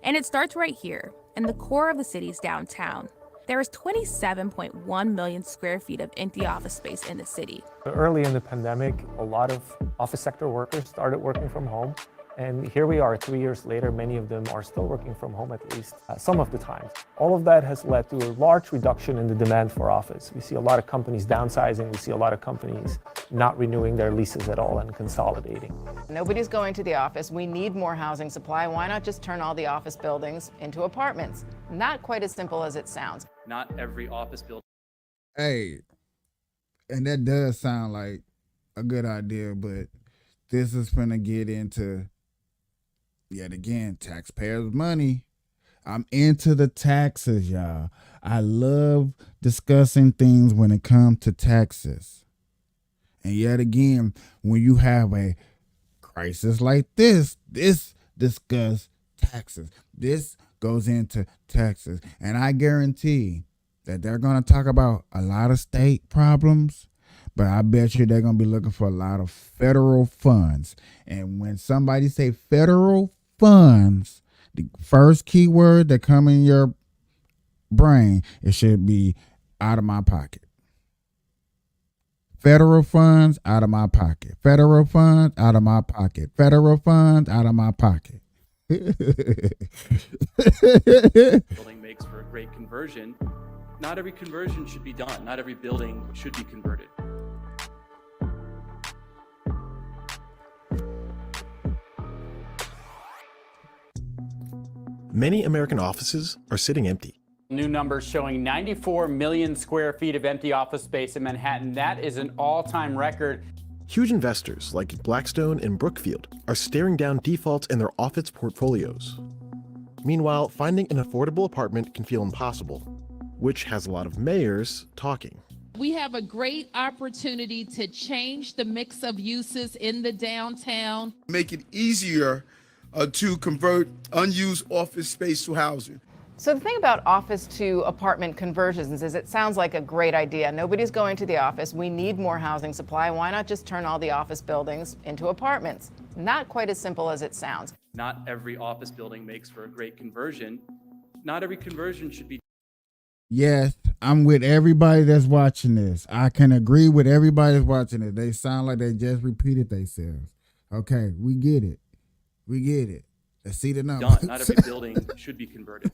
And it starts right here, in the core of the city's downtown. There is 27.1 million square feet of empty office space in the city. Early in the pandemic, a lot of office sector workers started working from home. And here we are 3 years later, many of them are still working from home at least some of the time. All of that has led to a large reduction in the demand for office. We see a lot of companies downsizing. We see a lot of companies not renewing their leases at all and consolidating. Nobody's going to the office. We need more housing supply. Why not just turn all the office buildings into apartments? Not quite as simple as it sounds. Not every office building. Hey, and that does sound like a good idea, but this is gonna get into, yet again, taxpayers' money. I'm into the taxes, y'all. I love discussing things when it comes to taxes. And yet again, when you have a crisis like this discuss taxes. This goes into taxes. And I guarantee that they're going to talk about a lot of state problems, but I bet you they're going to be looking for a lot of federal funds. And when somebody say federal funds, the first keyword that come in your brain, it should be out of my pocket. Federal funds out of my pocket. Federal funds out of my pocket. Federal funds out of my pocket. Building makes for a great conversion. Not every conversion should be done. Not every building should be converted. Many American offices are sitting empty. New numbers showing 94 million square feet of empty office space in Manhattan. That is an all-time record. Huge investors like Blackstone and Brookfield are staring down defaults in their office portfolios. Meanwhile, finding an affordable apartment can feel impossible, which has a lot of mayors talking. We have a great opportunity to change the mix of uses in the downtown. Make it easier to convert unused office space to housing. So the thing about office to apartment conversions is it sounds like a great idea. Nobody's going to the office. We need more housing supply. Why not just turn all the office buildings into apartments? Not quite as simple as it sounds. Not every office building makes for a great conversion. Not every conversion should be. Yes, I'm with everybody that's watching this. I can agree with everybody that's watching it. They sound like they just repeated themselves. Okay, we get it. We get it. Let's see the numbers. Done. Not every building should be converted.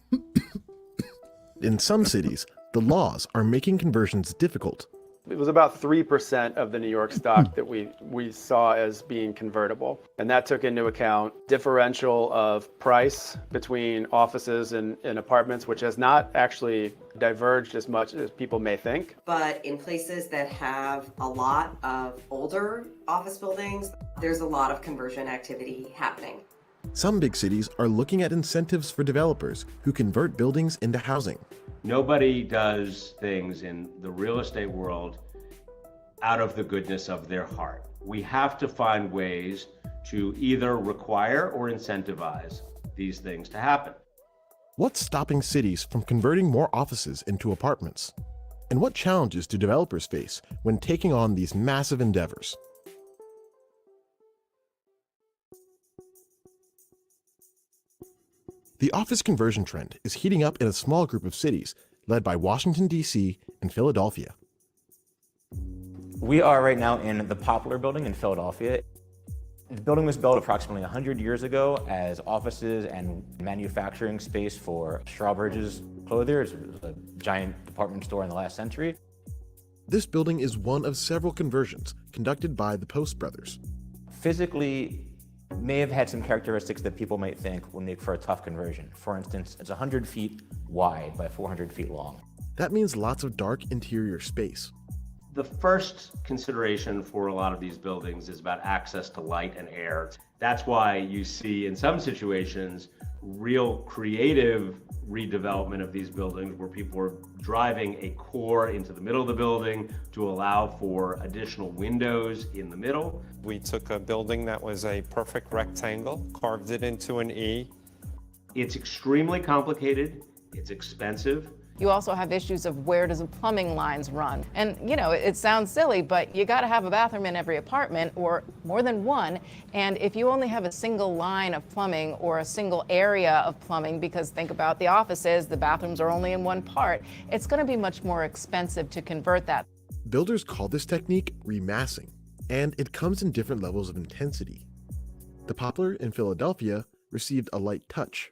In some cities, the laws are making conversions difficult. It was about 3% of the New York stock that we saw as being convertible. And that took into account differential of price between offices and apartments, which has not actually diverged as much as people may think. But in places that have a lot of older office buildings, there's a lot of conversion activity happening. Some big cities are looking at incentives for developers who convert buildings into housing. Nobody does things in the real estate world out of the goodness of their heart. We have to find ways to either require or incentivize these things to happen. What's stopping cities from converting more offices into apartments? And what challenges do developers face when taking on these massive endeavors? The office conversion trend is heating up in a small group of cities led by Washington, D.C. and Philadelphia. We are right now in the Poplar Building in Philadelphia. The building was built approximately 100 years ago as offices and manufacturing space for Strawbridge's Clothiers. It was a giant department store in the last century. This building is one of several conversions conducted by the Post brothers. Physically, may have had some characteristics that people might think will make for a tough conversion. For instance, it's 100 feet wide by 400 feet long. That means lots of dark interior space. The first consideration for a lot of these buildings is about access to light and air. That's why you see in some situations real creative redevelopment of these buildings where people are driving a core into the middle of the building to allow for additional windows in the middle. We took a building that was a perfect rectangle, carved it into an E. It's extremely complicated, it's expensive. You also have issues of where does the plumbing lines run? And you know, it sounds silly, but you gotta have a bathroom in every apartment or more than one. And if you only have a single line of plumbing or a single area of plumbing, because think about the offices, the bathrooms are only in one part, it's gonna be much more expensive to convert that. Builders call this technique remassing, and it comes in different levels of intensity. The Poplar in Philadelphia received a light touch.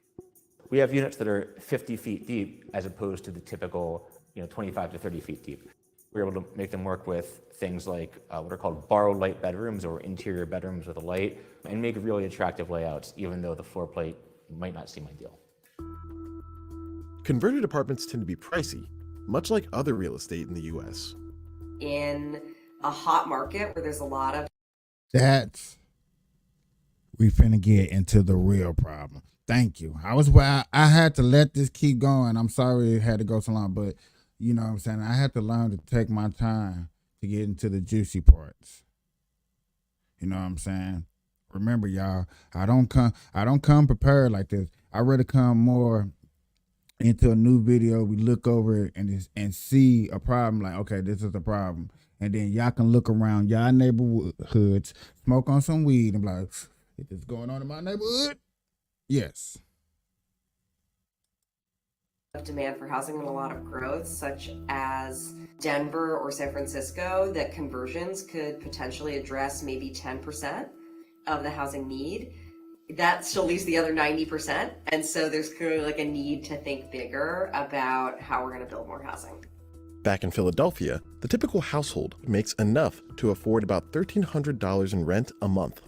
We have units that are 50 feet deep as opposed to the typical 25 to 30 feet deep. We're able to make them work with things like what are called borrowed light bedrooms or interior bedrooms with a light, and make really attractive layouts, even though the floor plate might not seem ideal. Converted apartments tend to be pricey, much like other real estate in the US. In a hot market where there's a lot of we finna get into the real problem. Thank you. I had to let this keep going. I'm sorry it had to go so long, but you know what I'm saying? I had to learn to take my time to get into the juicy parts. You know what I'm saying? Remember, y'all, I don't come prepared like this. I rather come more into a new video. We look over it and see a problem, like, okay, this is a problem. And then y'all can look around y'all neighborhoods, smoke on some weed, and be like, is this going on in my neighborhood? Yes. demand for housing and a lot of growth, such as Denver or San Francisco, that conversions could potentially address maybe 10% of the housing need. That still leaves the other 90%. And so there's clearly like a need to think bigger about how we're going to build more housing. Back in Philadelphia, the typical household makes enough to afford about $1,300 in rent a month.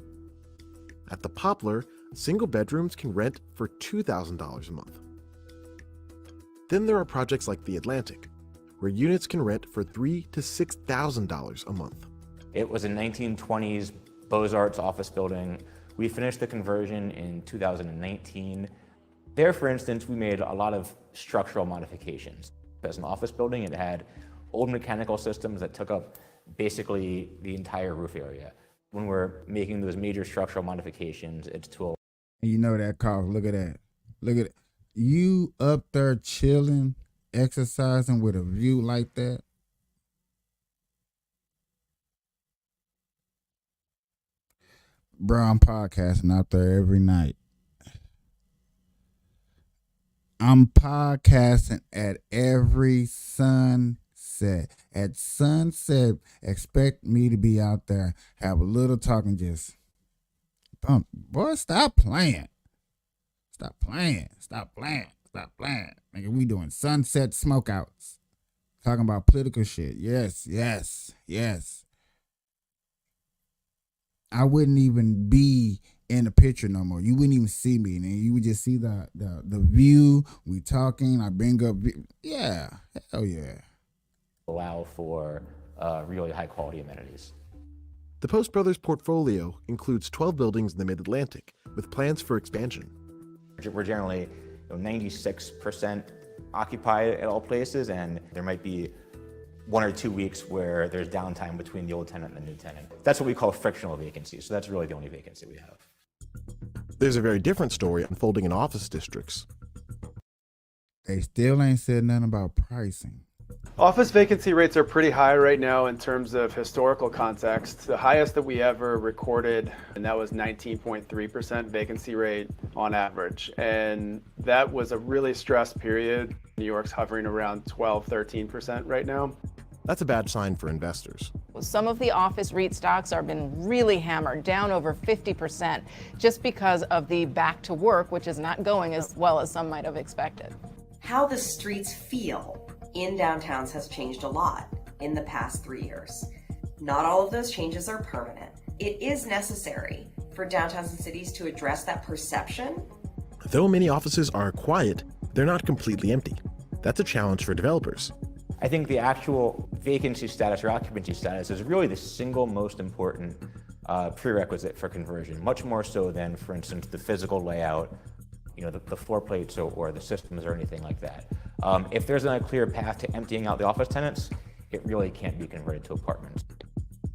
At the Poplar, single bedrooms can rent for $2,000 a month. Then there are projects like the Atlantic, where units can rent for $3,000 to $6,000 a month. It was a 1920s Beaux-Arts office building. We finished the conversion in 2019. There, for instance, we made a lot of structural modifications. As an office building, it had old mechanical systems that took up basically the entire roof area. When we're making those major structural modifications, it's to You know that cough. Look at that. Look at it. You up there chilling, exercising with a view like that. Bro, I'm podcasting out there every night. I'm podcasting at every sunset. At sunset, expect me to be out there, have a little talking, just thump. Boy, stop playing. Stop playing. Stop playing. Stop playing. Nigga, we doing sunset smokeouts. Talking about political shit. Yes, yes, yes. I wouldn't even be in the picture no more. You wouldn't even see me. And you would just see the view. We talking. I bring up. Yeah. Hell yeah. allow for really high quality amenities. The Post Brothers portfolio includes 12 buildings in the Mid-Atlantic with plans for expansion. We're generally 96% occupied at all places, and there might be 1 or 2 weeks where there's downtime between the old tenant and the new tenant. That's what we call frictional vacancy, so that's really the only vacancy we have. There's a very different story unfolding in office districts. They still ain't said nothing about pricing. Office vacancy rates are pretty high right now in terms of historical context. The highest that we ever recorded, and that was 19.3% vacancy rate on average. And that was a really stressed period. New York's hovering around 12, 13% right now. That's a bad sign for investors. Some of the office REIT stocks have been really hammered, down over 50%, just because of the back to work, which is not going as well as some might have expected. How the streets feel in downtowns has changed a lot in the past 3 years. Not all of those changes are permanent. It is necessary for downtowns and cities to address that perception. Though many offices are quiet, they're not completely empty. That's a challenge for developers. I think the actual vacancy status or occupancy status is really the single most important prerequisite for conversion, much more so than, for instance, the physical layout, the floor plates or the systems or anything like that. If there's not a clear path to emptying out the office tenants, it really can't be converted to apartments.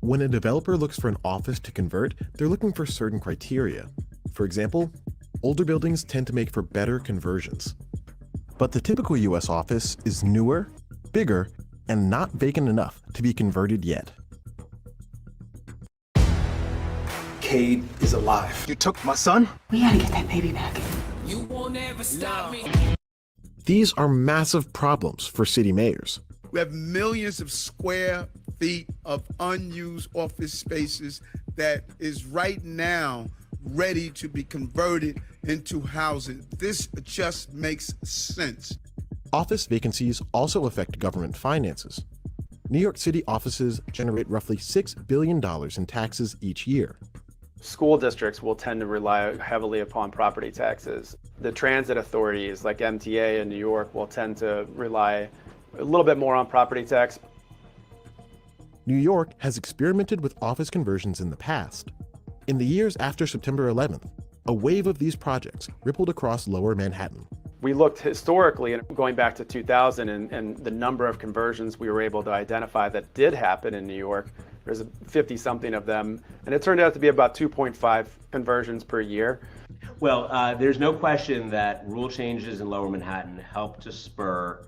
When a developer looks for an office to convert, they're looking for certain criteria. For example, older buildings tend to make for better conversions. But the typical US office is newer, bigger, and not vacant enough to be converted yet. Cade is alive. You took my son? We gotta get that baby back. You won't ever stop me. These are massive problems for city mayors. We have millions of square feet of unused office spaces that is right now ready to be converted into housing. This just makes sense. Office vacancies also affect government finances. New York City offices generate roughly $6 billion in taxes each year. School districts will tend to rely heavily upon property taxes. The transit authorities like MTA in New York will tend to rely a little bit more on property tax. New York has experimented with office conversions in the past. In the years after September 11th, a wave of these projects rippled across Lower Manhattan. We looked historically, going back to 2000, and the number of conversions we were able to identify that did happen in New York. There's 50-something of them, and it turned out to be about 2.5 conversions per year. Well, there's no question that rule changes in Lower Manhattan helped to spur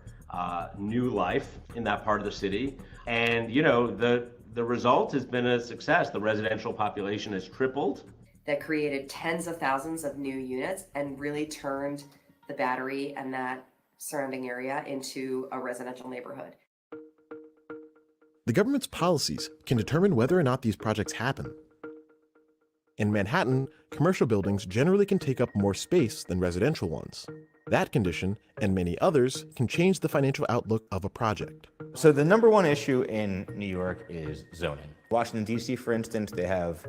new life in that part of the city. And, you know, the result has been a success. The residential population has tripled. That created tens of thousands of new units and really turned the Battery and that surrounding area into a residential neighborhood. The government's policies can determine whether or not these projects happen. In Manhattan, commercial buildings generally can take up more space than residential ones. That condition, and many others, can change the financial outlook of a project. So the number one issue in New York is zoning. Washington, D.C., for instance, they have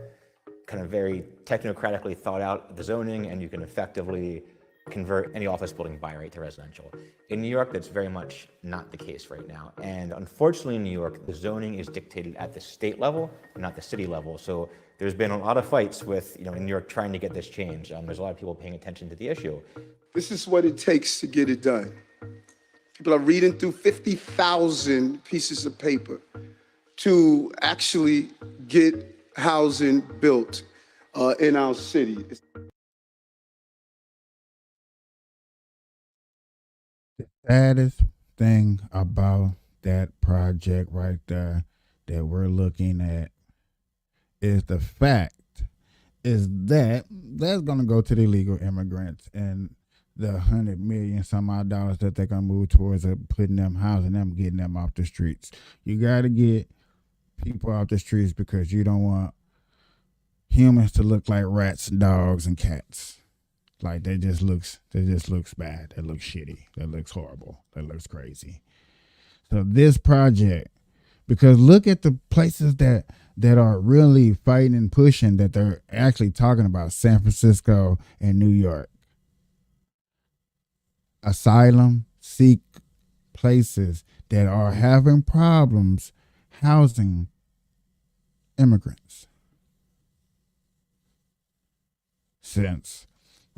kind of very technocratically thought out the zoning, and you can effectively convert any office building by right to residential. In New York, that's very much not the case right now. And unfortunately in New York, the zoning is dictated at the state level, not the city level. So there's been a lot of fights with, in New York trying to get this changed. There's a lot of people paying attention to the issue. This is what it takes to get it done. People are reading through 50,000 pieces of paper to actually get housing built in our city. The saddest thing about that project right there that we're looking at is the fact is that that's going to go to the illegal immigrants and the $100 million some odd dollars that they're going to move towards putting them, housing them, getting them off the streets. You got to get people off the streets because you don't want humans to look like rats and dogs and cats. Like that just looks bad. That looks shitty. That looks horrible. That looks crazy. So this project, because look at the places that are really fighting and pushing that they're actually talking about: San Francisco and New York. Asylum seek places that are having problems housing immigrants. Since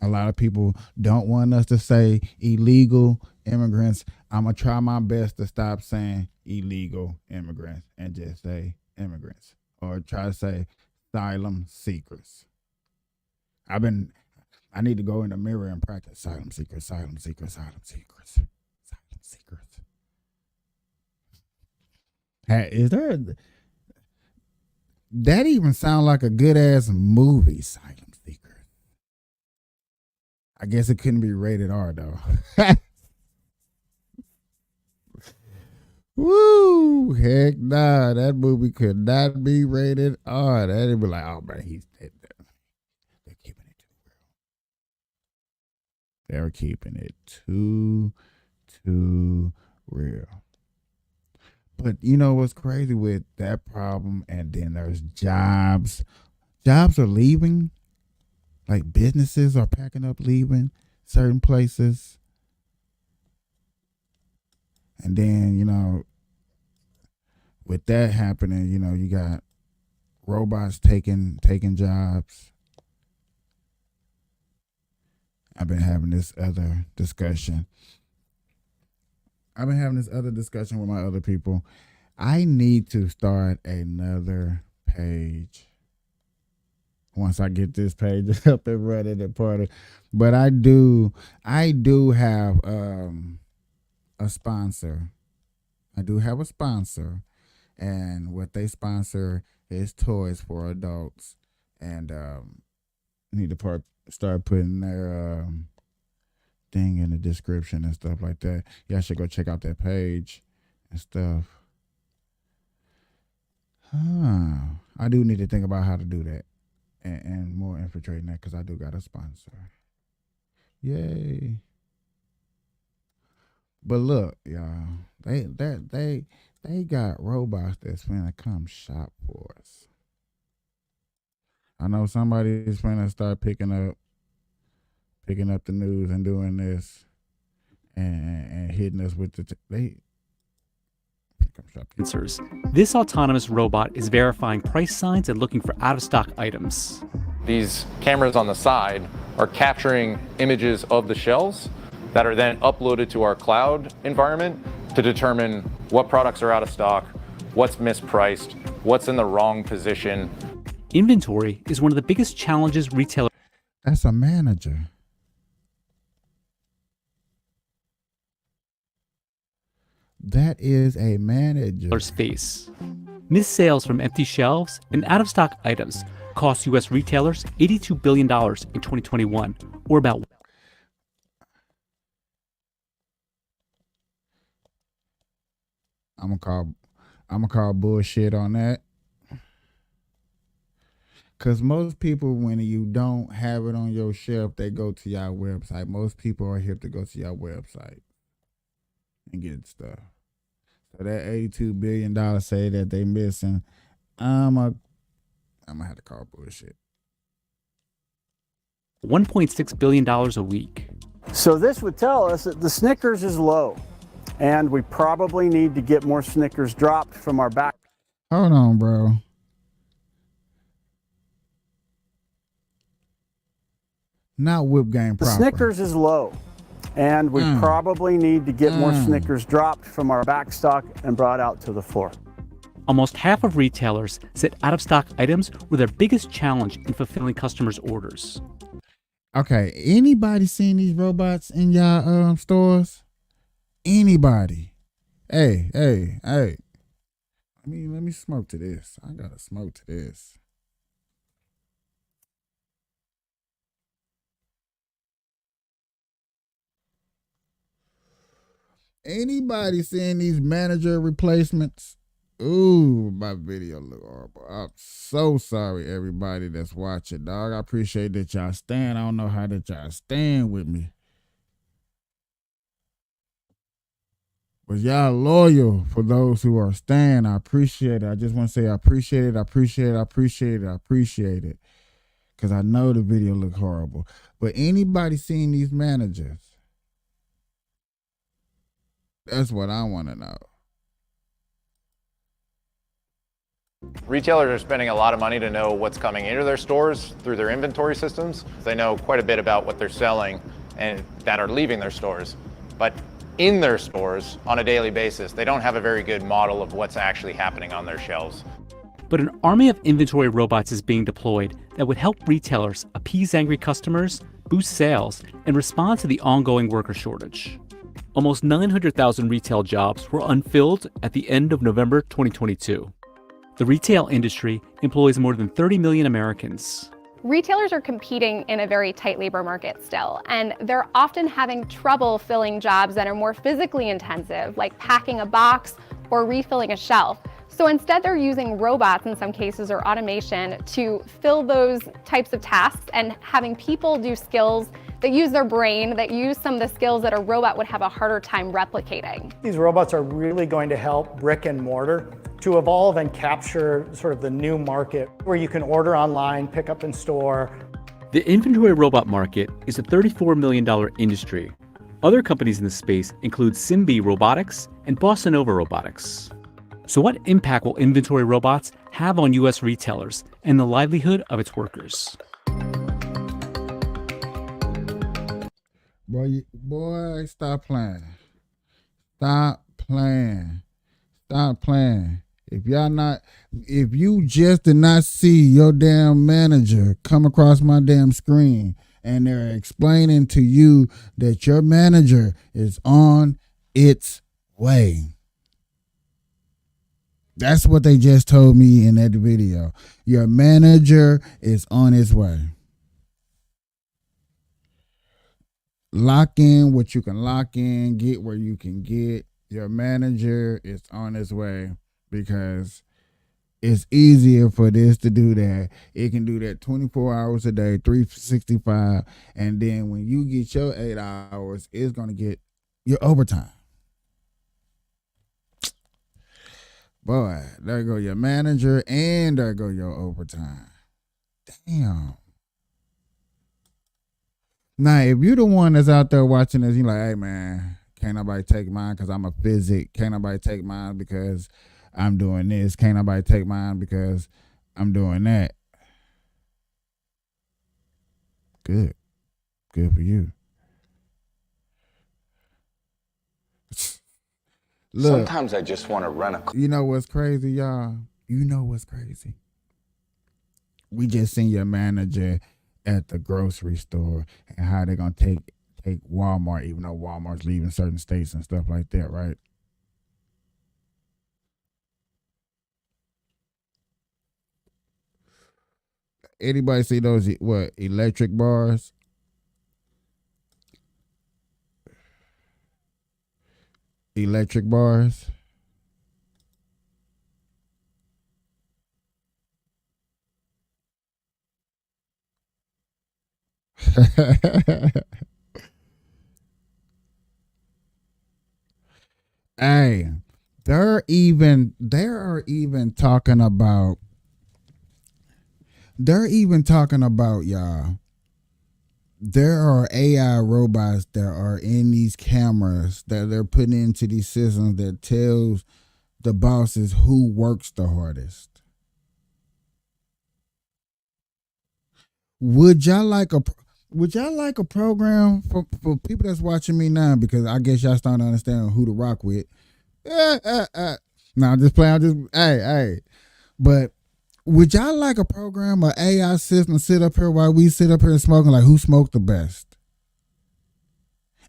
a lot of people don't want us to say illegal immigrants, I'm going to try my best to stop saying illegal immigrants and just say immigrants, or try to say asylum seekers. I need to go in the mirror and practice asylum seekers, asylum seekers, asylum seekers, asylum seekers. Hey, is there that even sound like a good ass movie, Asylum Seekers? I guess it couldn't be rated R though. Woo! Heck nah, that movie could not be rated R. That'd be like, oh man, he's dead. They're keeping it too real. They're keeping it too real. But you know what's crazy with that problem? And then there's jobs. Jobs are leaving. Like businesses are packing up, leaving certain places. And then, with that happening, you got robots taking jobs. I've been having this other discussion with my other people. I need to start another page once I get this page up and running and party. But I do have a sponsor. I do have a sponsor, and what they sponsor is toys for adults, and need to start putting their thing in the description and stuff like that. Y'all should go check out that page and stuff. I do need to think about how to do that and more infiltrating that, because I do got a sponsor. Yay. But look, y'all, they got robots that's finna come shop for us. I know somebody's finna start picking up the news and doing this and hitting us with the This autonomous robot is verifying price signs and looking for out-of-stock items. These cameras on the side are capturing images of the shelves that are then uploaded to our cloud environment to determine what products are out of stock, what's mispriced, what's in the wrong position. Inventory is one of the biggest challenges retailers. That's a manager. That is a manager. Face. Missed sales from empty shelves and out-of-stock items cost U.S. retailers $82 billion in 2021, or about. I'm gonna call bullshit on that. Cause most people, when you don't have it on your shelf, they go to your website. Most people are here to go to your website and get stuff. So that $82 billion say that they missing, I'm gonna have to call bullshit. $1.6 billion a week. So this would tell us that the Snickers is low, and we probably need to get more Snickers dropped from our back. Hold on, bro. Not whip game proper. The Snickers is low, and we probably need to get more Snickers dropped from our back stock and brought out to the floor. Almost half of retailers said out-of-stock items were their biggest challenge in fulfilling customers' orders. Okay, anybody seen these robots in y'all stores? Anybody? Hey. Let me smoke to this. I gotta smoke to this. Anybody seeing these manager replacements? Ooh, my video look horrible. I'm so sorry, everybody that's watching, dog. I appreciate that y'all stand. I don't know how that y'all stand with me. But y'all loyal for those who are staying. I appreciate it. I just want to say I appreciate it. I appreciate it. I appreciate it. I appreciate it. Because I know the video look horrible. But anybody seeing these managers? That's what I want to know. Retailers are spending a lot of money to know what's coming into their stores through their inventory systems. They know quite a bit about what they're selling and that are leaving their stores. But in their stores on a daily basis, they don't have a very good model of what's actually happening on their shelves. But an army of inventory robots is being deployed that would help retailers appease angry customers, boost sales, and respond to the ongoing worker shortage. Almost 900,000 retail jobs were unfilled at the end of November 2022. The retail industry employs more than 30 million Americans. Retailers are competing in a very tight labor market still, and they're often having trouble filling jobs that are more physically intensive, like packing a box or refilling a shelf. So instead, they're using robots in some cases or automation to fill those types of tasks and having people do skills that use their brain, that use some of the skills that a robot would have a harder time replicating. These robots are really going to help brick and mortar to evolve and capture sort of the new market where you can order online, pick up in store. The inventory robot market is a $34 million industry. Other companies in the space include Simbi Robotics and Bossa Nova Robotics. So what impact will inventory robots have on U.S. retailers and the livelihood of its workers? Boy, stop playing. Stop playing. Stop playing. If you just did not see your damn manager come across my damn screen and they're explaining to you that your manager is on its way. That's what they just told me in that video. Your manager is on its way. Lock in what you can lock in, get where you can get. Your manager is on its way because it's easier for this to do that. It can do that 24 hours a day, 365. And then when you get your 8 hours, it's going to get your overtime. Boy, there go your manager and there go your overtime. Damn. Now, if you're the one that's out there watching this, you're like, hey, man, can't nobody take mine because I'm a physic. Can't nobody take mine because I'm doing this. Can't nobody take mine because I'm doing that. Good. Good for you. Look, sometimes I just want to run a... You know what's crazy, y'all? You know what's crazy? We just seen your manager at the grocery store and how they're going to take Walmart, even though Walmart's leaving certain states and stuff like that, right? Anybody see those, electric bars? Electric bars? Hey, they're even talking about y'all. There are AI robots that are in these cameras that they're putting into these systems that tells the bosses who works the hardest. Would y'all like a program for people that's watching me now? Because I guess y'all starting to understand who to rock with. No, I'm just playing. Hey. But would y'all like a program, an AI system, sit up here while we sit up here and smoking, like who smoked the best?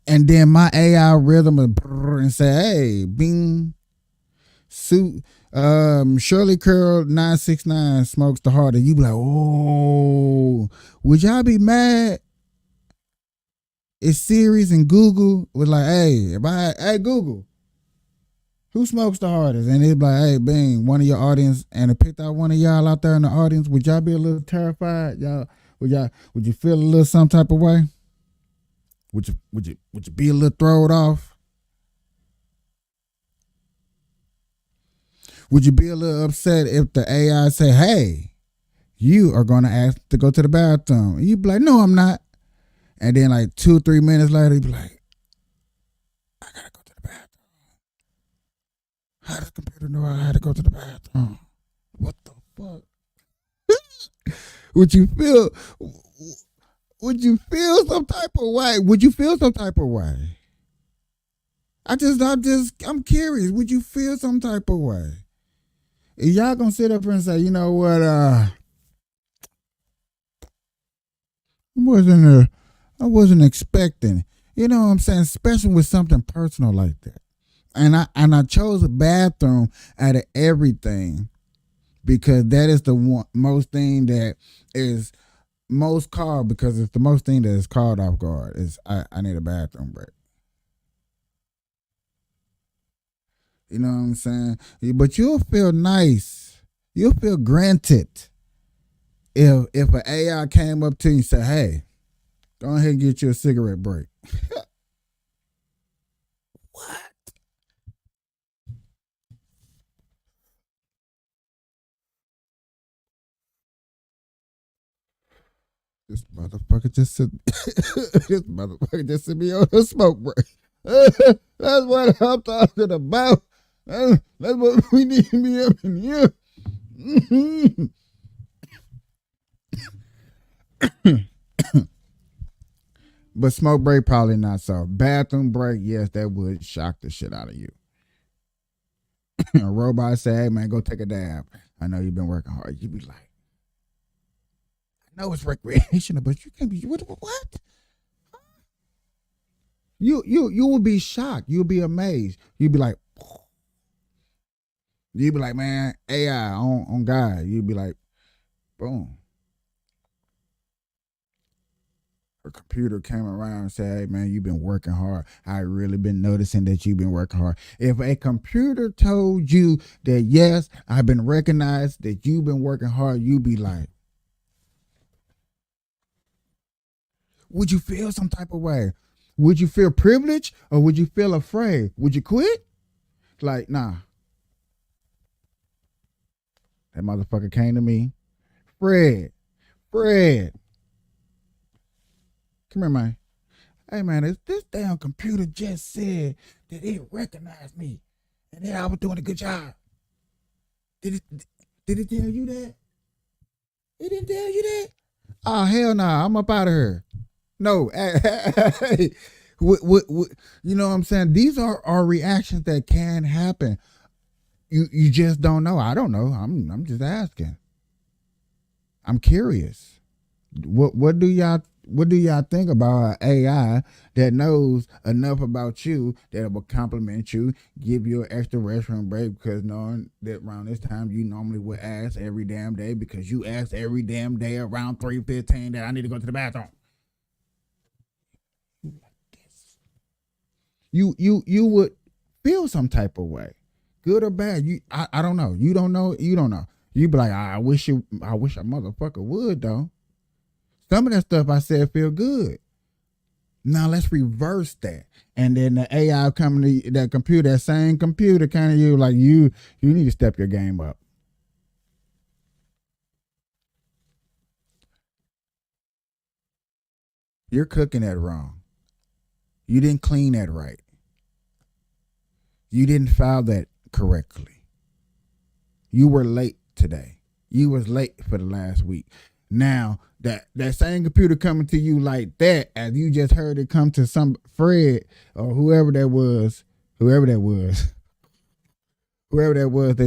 And then my AI rhythm and say, hey, bing, Shirley Curl 969 smokes the hardest. You be like, oh, would y'all be mad? It's Siri's and Google was like, hey Google, who smokes the hardest? And it'd be like, hey, bing, one of your audience, and it picked out one of y'all out there in the audience. Would y'all be a little terrified? Would you feel a little some type of way? Would you be a little thrown off? Would you be a little upset if the AI say, hey, you are going to ask to go to the bathroom? And you'd be like, no, I'm not. And then like 2 or 3 minutes later, you'd be like, I got to go to the bathroom. How does the computer know I had to go to the bathroom? What the fuck? Would you feel some type of way? Would you feel some type of way? I'm curious. Would you feel some type of way? If y'all gonna sit up here and say, you know what, I wasn't expecting, you know what I'm saying, especially with something personal like that. And I chose a bathroom out of everything because that is the most thing that is most called, because it's the most thing that is called off guard is I need a bathroom break. You know what I'm saying? But you'll feel nice. You'll feel granted if an AI came up to you and said, hey, go ahead and get you a cigarette break. What? This motherfucker just said me on a smoke break. That's what I'm talking about. That's what we need to be up in here. But smoke break, probably not so. Bathroom break, yes, that would shock the shit out of you. a robot say, hey man, go take a dab. I know you've been working hard. You be like, I know it's recreational, but you can't be what? You will be shocked. You'll be amazed. You'll be like, man, AI on God. You'll be like, boom. A computer came around and said, hey man, you've been working hard. I really been noticing that you've been working hard. If a computer told you that, yes, I've been recognized that you've been working hard, you'd be like, would you feel some type of way? Would you feel privileged or would you feel afraid? Would you quit? Like, nah. That motherfucker came to me. Fred. Come here, man. Hey, man, this damn computer just said that it recognized me and that I was doing a good job. Did it tell you that? It didn't tell you that? Oh, hell nah. I'm up out of here. No. Hey, you know what I'm saying? These are reactions that can happen. You just don't know. I don't know. I'm just asking. I'm curious. What do y'all think about AI that knows enough about you that it will compliment you, give you an extra restroom break because knowing that around this time you normally would ask every damn day because you ask every damn day around 3:15 that I need to go to the bathroom. You would feel some type of way, good or bad. I don't know. You don't know. You be like, I wish a motherfucker would though. Some of that stuff I said feel good. Now let's reverse that. And then the AI coming to that computer, that same computer kind of you like you need to step your game up. You're cooking that wrong. You didn't clean that right. You didn't file that correctly. You were late today. You was late for the last week. Now, that same computer coming to you like that, as you just heard it come to some Fred or whoever that was that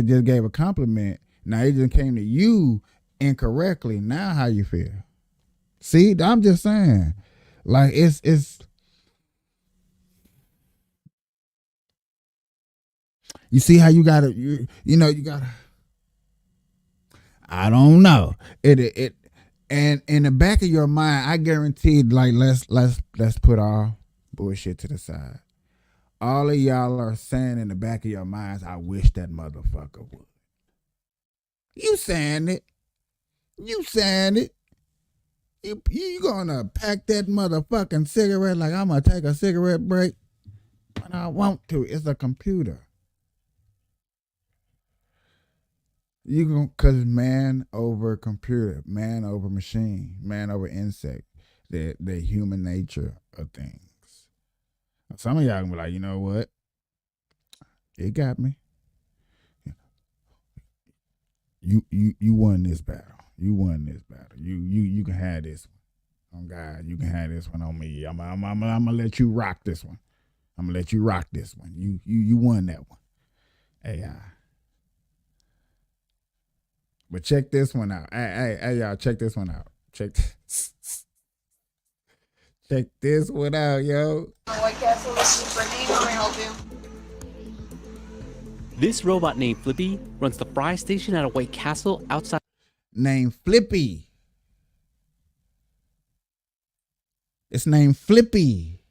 just gave a compliment. Now it just came to you incorrectly. Now how you feel? See, I'm just saying, like it's you see how you gotta you gotta. I don't know. It and in the back of your mind, I guarantee, like let's put all bullshit to the side. All of y'all are saying in the back of your minds, I wish that motherfucker would. You saying it. You gonna pack that motherfucking cigarette like I'm gonna take a cigarette break? When I want to. It's a computer. Cause man over computer, man over machine, man over insect, the human nature of things. Some of y'all can be like, you know what? It got me. You won this battle. You won this battle. You can have this one. On God, you can have this one on me. I'm gonna let you rock this one. I'm gonna let you rock this one. You won that one. AI. But check this one out. Hey, y'all, check this one out. Check this one out, yo. White Castle, this is Brittany. How may I help you? This robot named Flippy runs the fry station at a White Castle outside. Named Flippy. It's named Flippy.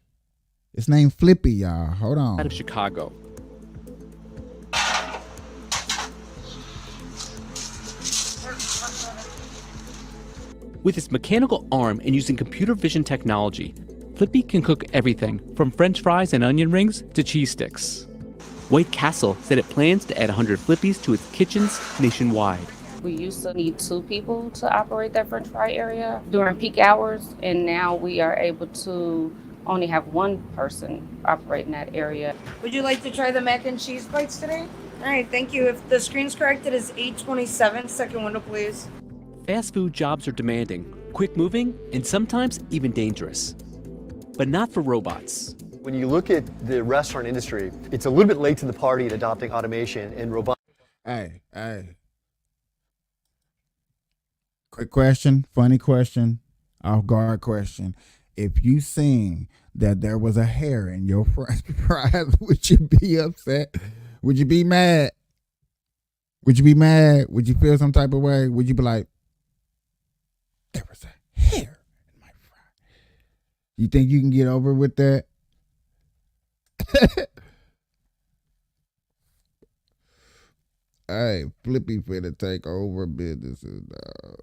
It's named Flippy, y'all. Hold on. Out of Chicago. With its mechanical arm and using computer vision technology, Flippy can cook everything from French fries and onion rings to cheese sticks. White Castle said it plans to add 100 Flippies to its kitchens nationwide. We used to need 2 people to operate that French fry area during peak hours, and now we are able to only have 1 person operating that area. Would you like to try the mac and cheese bites today? All right, thank you. If the screen's correct, it is 827. Second window, please. Fast food jobs are demanding, quick moving, and sometimes even dangerous. But not for robots. When you look at the restaurant industry, it's a little bit late to the party in adopting automation and robotics. Hey. Quick question, funny question, off guard question. If you seen that there was a hair in your fries, would you be upset? Would you be mad? Would you be mad? Would you feel some type of way? Would you be like, there was a hair in my fry? You think you can get over with that? Hey, Flippy finna take over businesses, dog.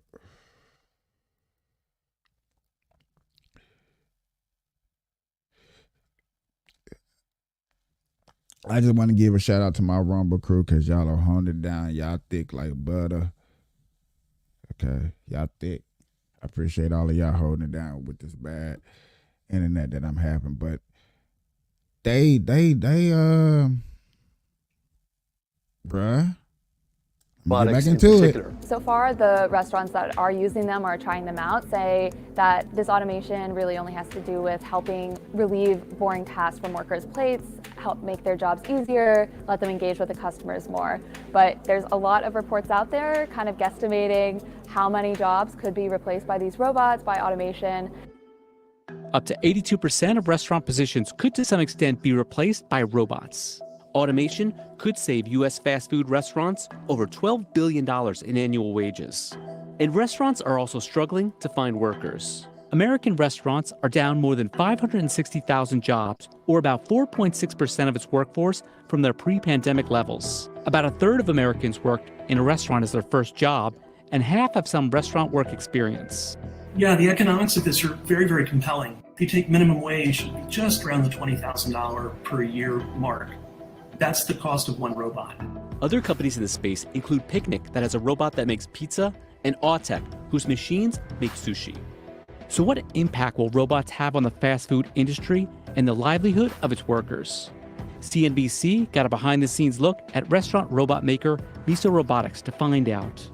I just want to give a shout out to my Rumble crew because y'all are holding it down. Y'all thick like butter. Okay, y'all thick. I appreciate all of y'all holding it down with this bad internet that I'm having. But they bruh. Get back into it. So far, the restaurants that are using them or trying them out say that this automation really only has to do with helping relieve boring tasks from workers' plates, help make their jobs easier, let them engage with the customers more. But there's a lot of reports out there kind of guesstimating how many jobs could be replaced by these robots, by automation. Up to 82% of restaurant positions could to some extent be replaced by robots. Automation could save U.S. fast food restaurants over $12 billion in annual wages. And restaurants are also struggling to find workers. American restaurants are down more than 560,000 jobs, or about 4.6% of its workforce from their pre-pandemic levels. About a third of Americans worked in a restaurant as their first job, and half have some restaurant work experience. Yeah, the economics of this are very, very compelling. If you take minimum wage, just around the $20,000 per year mark. That's the cost of one robot. Other companies in the space include Picnic, that has a robot that makes pizza, and Autech, whose machines make sushi. So what impact will robots have on the fast food industry and the livelihood of its workers? CNBC got a behind-the-scenes look at restaurant robot maker Miso Robotics to find out.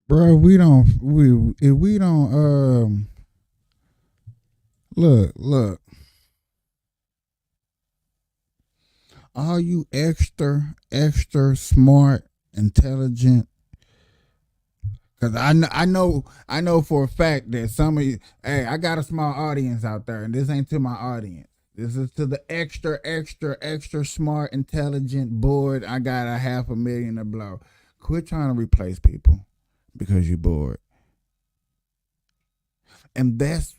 Bro, if we don't look. All you extra smart, intelligent, because I know for a fact that some of you, hey, I got a small audience out there, and this ain't to my audience. This is to the extra smart, intelligent, bored. I got a $500,000 to blow. Quit trying to replace people because you're bored. And that's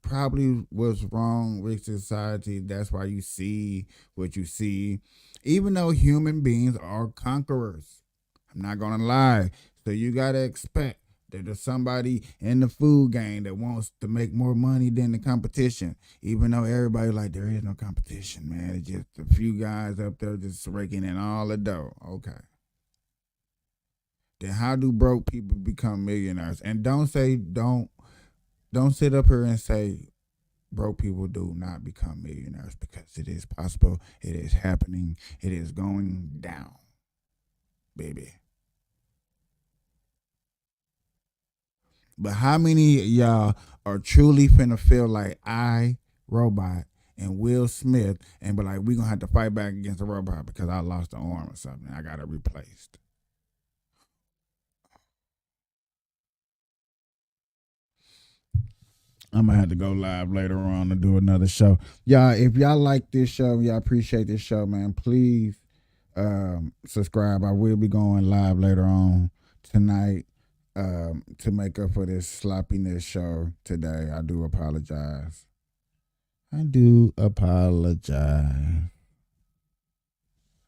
probably what's wrong with society. That's why you see what you see. Even though human beings are conquerors. I'm not going to lie. So you got to expect that there's somebody in the food game that wants to make more money than the competition. Even though everybody like, there is no competition, man. It's just a few guys up there just raking in all the dough. Okay. Then how do broke people become millionaires? And don't sit up here and say broke people do not become millionaires, because it is possible. It is happening. It is going down, baby. But how many of y'all are truly finna feel like I, Robot, and Will Smith, and be like, we gonna have to fight back against a robot because I lost an arm or something. I got it replaced. I'm gonna have to go live later on to do another show. Y'all, if y'all like this show, y'all appreciate this show, man, please subscribe. I will be going live later on tonight to make up for this sloppiness show today. I do apologize.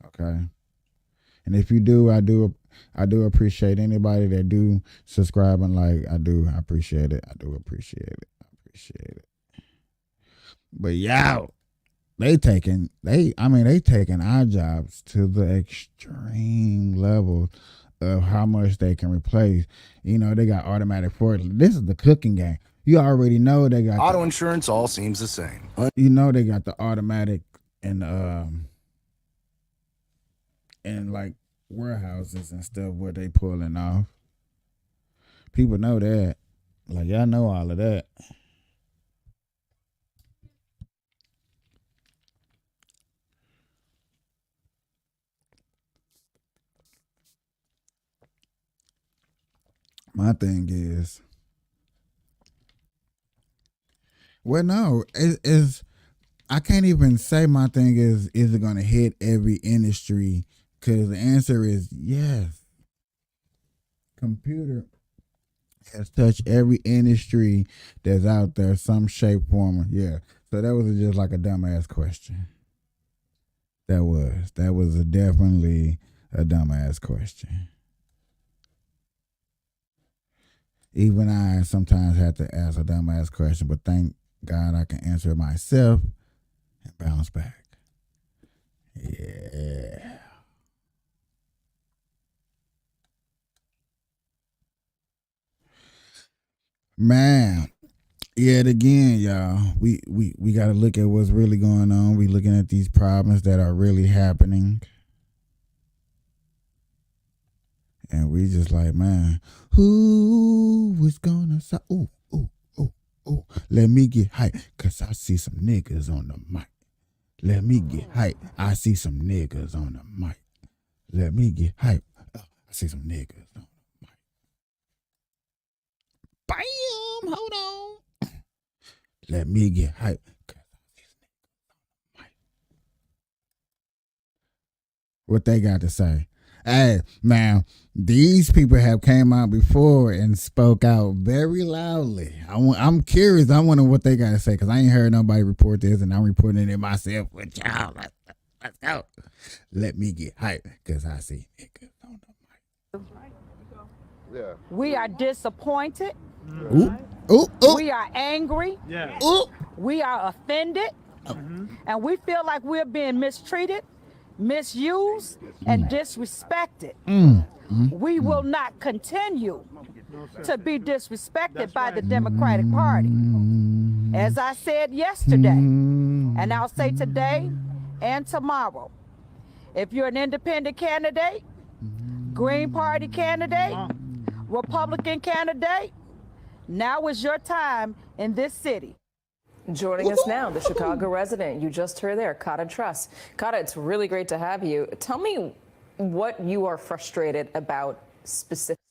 Okay. And if you do, I do appreciate anybody that do subscribe and like. I appreciate it. I do appreciate it. But y'all, they taking our jobs to the extreme level of how much they can replace. You know, they got automatic forklift. This is the cooking game. You already know they got auto insurance. All seems the same. You know they got the automatic and and like warehouses and stuff where they pulling off. People know that. Like y'all know all of that. My thing is, well, no, it is. I can't even say my thing is it going to hit every industry? Because the answer is yes. Computer has touched every industry that's out there, some shape, form. Yeah. So that was just like a dumbass question. That was definitely a dumbass question. Even I sometimes have to ask a dumbass question, but thank God I can answer it myself and bounce back. Yeah. Man, yet again, y'all, we got to look at what's really going on. We looking at these problems that are really happening. And we just like, man, who was gonna say, ooh, let me get hype, because I see some niggas on the mic. Let me get hype. I see some niggas on the mic. Let me get hype. I see some niggas on the mic. Bam! Hold on. Let me get hype. What they got to say? Hey, man, these people have came out before and spoke out very loudly. I'm curious. I wonder what they got to say because I ain't heard nobody report this, and I'm reporting it myself with y'all. Let's go. Let me get hype because I see niggas on the mic. Yeah. We are disappointed. Ooh, ooh, ooh. We are angry. Yeah. Ooh. We are offended. And we feel like we're being mistreated, misused, and disrespected. We will not continue to be disrespected by the Democratic Party. As I said yesterday, and I'll say today and tomorrow, if you're an independent candidate, Green Party candidate, Republican candidate, now is your time in this city. Joining us now, the Chicago resident you just heard there, Kata Truss. Kata, it's really great to have you. Tell me what you are frustrated about specifically.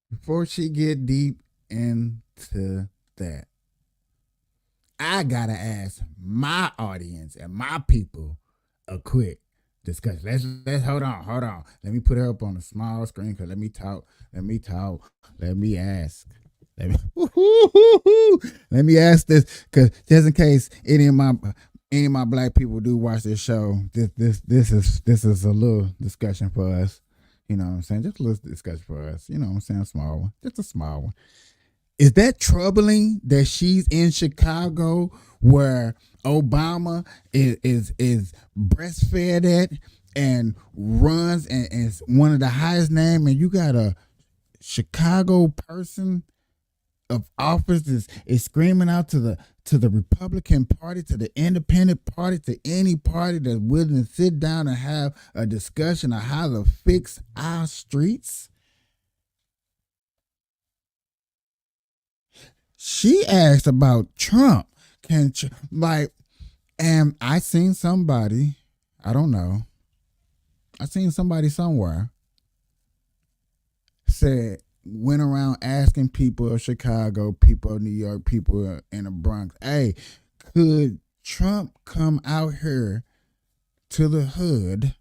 Before she get deep into that, I gotta ask my audience and my people a quick discussion. Let's hold on. Let me put her up on the small screen because let me talk. Let me ask. Let me ask this because just in case any of my black people do watch this show, this is a little discussion for us. You know what I'm saying? Just a little discussion for us. You know what I'm saying? Small one. Just a small one. Is that troubling that she's in Chicago where Obama is breastfed at and runs and is one of the highest name, and you got a Chicago person of office is screaming out to the Republican Party, to the Independent Party, to any party that's willing to sit down and have a discussion on how to fix our streets? She asked about Trump. And I seen somebody, I don't know, I seen somebody somewhere said, went around asking people of Chicago, people of New York, people in the Bronx, hey, could Trump come out here to the hood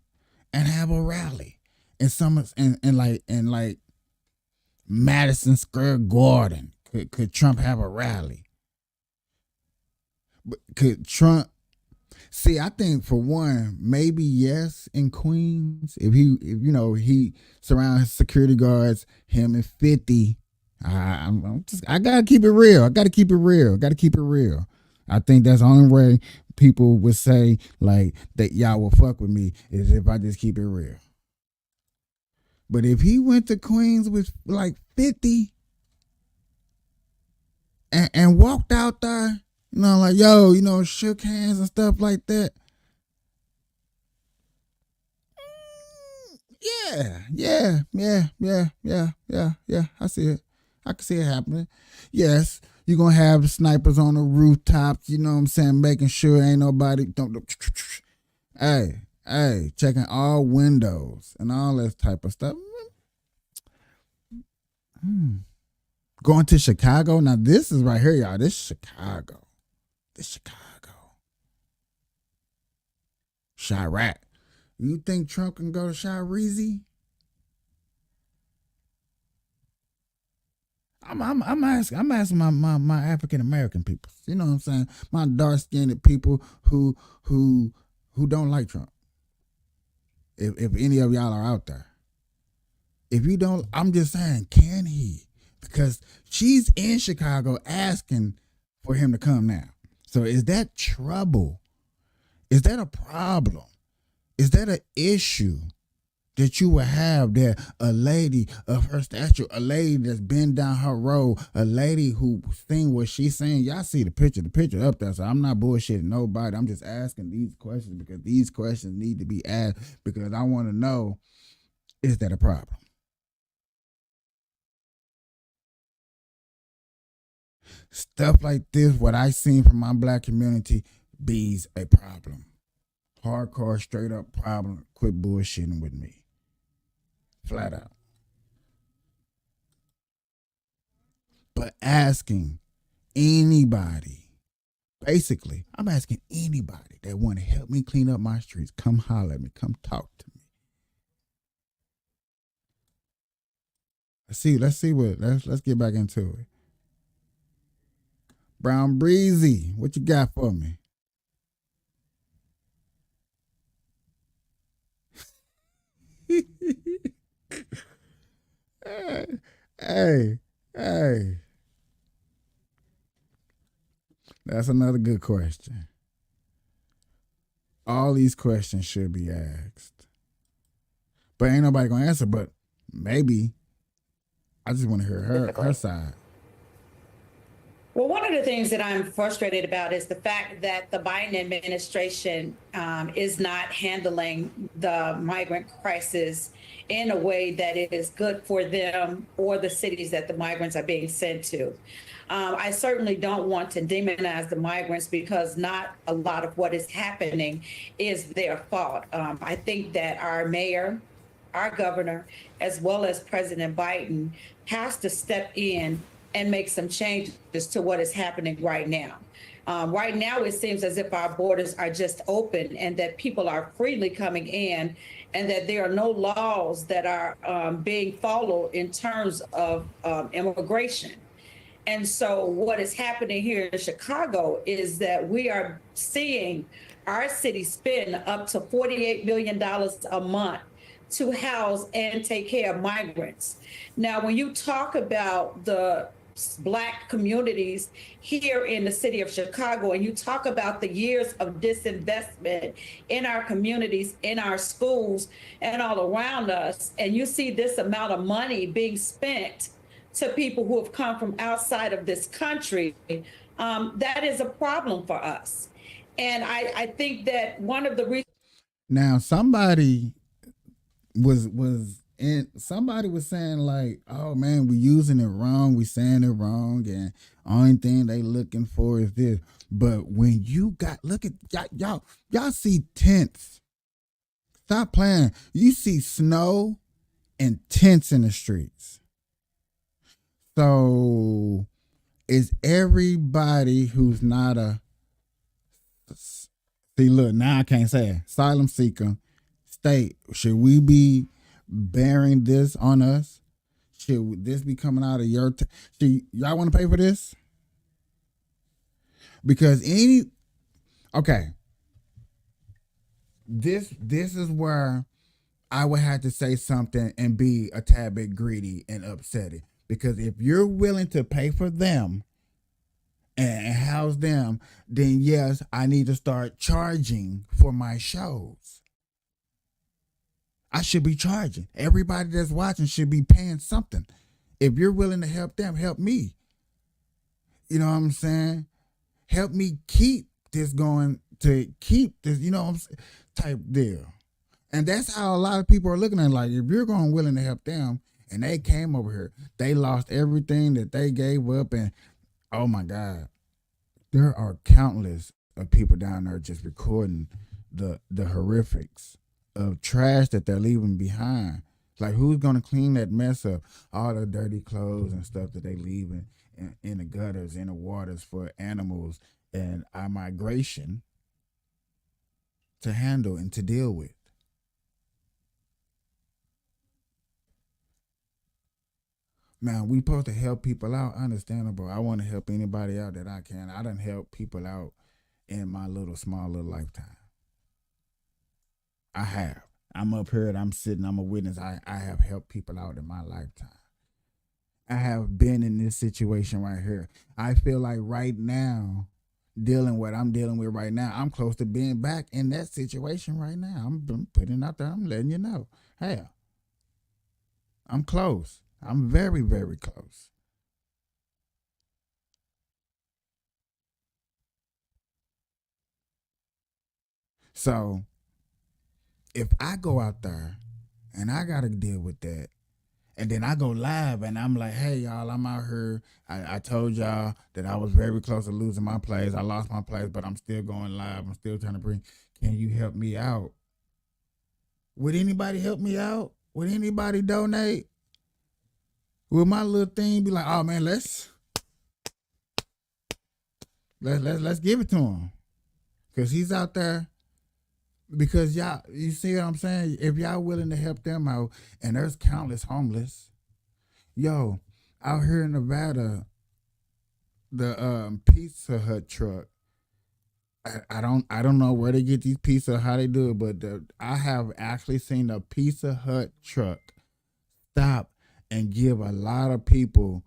and have a rally in like Madison Square Garden? Could Trump have a rally? But could Trump? See, I think for one, maybe yes in Queens. If he surrounds security guards, him and 50. I gotta keep it real. I gotta keep it real. I think that's the only way people would say like that y'all will fuck with me is if I just keep it real. But if he went to Queens with like 50 and walked out there, like, yo, shook hands and stuff like that. Yeah. I see it. I can see it happening. Yes, you're gonna have snipers on the rooftops, you know what I'm saying, making sure ain't nobody hey, checking all windows and all that type of stuff. Going to Chicago. Now this is right here, y'all. This is Chicago. Chirac. You think Trump can go to Chirizy? I'm asking my African American people. You know what I'm saying? My dark skinned people who don't like Trump. If any of y'all are out there. If you don't, I'm just saying, can he? Because she's in Chicago asking for him to come now. So is that trouble? Is that a problem? Is that an issue that you would have that a lady of her stature, a lady that's been down her road, a lady who seen what she's saying? Y'all see the picture up there. So I'm not bullshitting nobody. I'm just asking these questions because these questions need to be asked because I want to know, is that a problem? Stuff like this, what I seen from my black community, be's a problem. Hardcore, straight up problem. Quit bullshitting with me. Flat out. But asking anybody, basically, I'm asking anybody that want to help me clean up my streets, come holler at me, come talk to me. Let's get back into it. Brown Breezy, what you got for me? Hey. That's another good question. All these questions should be asked. But ain't nobody gonna answer, but maybe. I just want to hear her side. Well, one of the things that I'm frustrated about is the fact that the Biden administration is not handling the migrant crisis in a way that it is good for them or the cities that the migrants are being sent to. I certainly don't want to demonize the migrants because not a lot of what is happening is their fault. I think that our mayor, our governor, as well as President Biden, has to step in and make some changes to what is happening right now. Right now, it seems as if our borders are just open and that people are freely coming in and that there are no laws that are being followed in terms of immigration. And so what is happening here in Chicago is that we are seeing our city spend up to $48 million a month to house and take care of migrants. Now, when you talk about the Black communities here in the city of Chicago, and you talk about the years of disinvestment in our communities, in our schools, and all around us, and you see this amount of money being spent to people who have come from outside of this country, that is a problem for us. And I think that one of the reasons. Now, somebody was saying like, oh man, we using it wrong, we saying it wrong, and only thing they looking for is this. But when you look at y'all see tents. Stop playing. You see snow and tents in the streets. So is everybody who's not see, look, now I can't say it. Asylum seeker state, should we be bearing this on us? Should this be coming out of your y'all want to pay for this? Because this is where I would have to say something and be a tad bit greedy and upsetting. Because if you're willing to pay for them and house them, then yes, I need to start charging for my shows. I should be charging. Everybody that's watching should be paying something. If you're willing to help them, help me. You know what I'm saying? Help me keep this going, to keep this, you know what I'm saying, type deal. And that's how a lot of people are looking at it. Like, if you're going willing to help them and they came over here, they lost everything that they gave up. And oh my God, there are countless of people down there just recording the horrifics of trash that they're leaving behind. Like, who's going to clean that mess up? All the dirty clothes and stuff that they leave in the gutters, in the waters for animals and our migration to handle and to deal with. Now, we supposed to help people out, understandable. I want to help anybody out that I can. I done help people out in my small little lifetime. I have. I'm up here and I'm sitting, I'm a witness. I have helped people out in my lifetime. I have been in this situation right here. I feel like right now, dealing what I'm dealing with right now, I'm close to being back in that situation right now. I'm putting it out there. I'm letting you know. Hey, I'm close. I'm very, very close. So if I go out there and I got to deal with that, and then I go live and I'm like, hey, y'all, I'm out here. I told y'all that I was very close to losing my place. I lost my place, but I'm still going live. I'm still trying to can you help me out? Would anybody help me out? Would anybody donate? Will my little thing be like, oh man, let's give it to him, cause he's out there. Because y'all, you see what I'm saying? If y'all willing to help them out, and there's countless homeless, yo, out here in Nevada, the Pizza Hut truck. I don't know where they get these pizza, how they do it, but I have actually seen a Pizza Hut truck stop and give a lot of people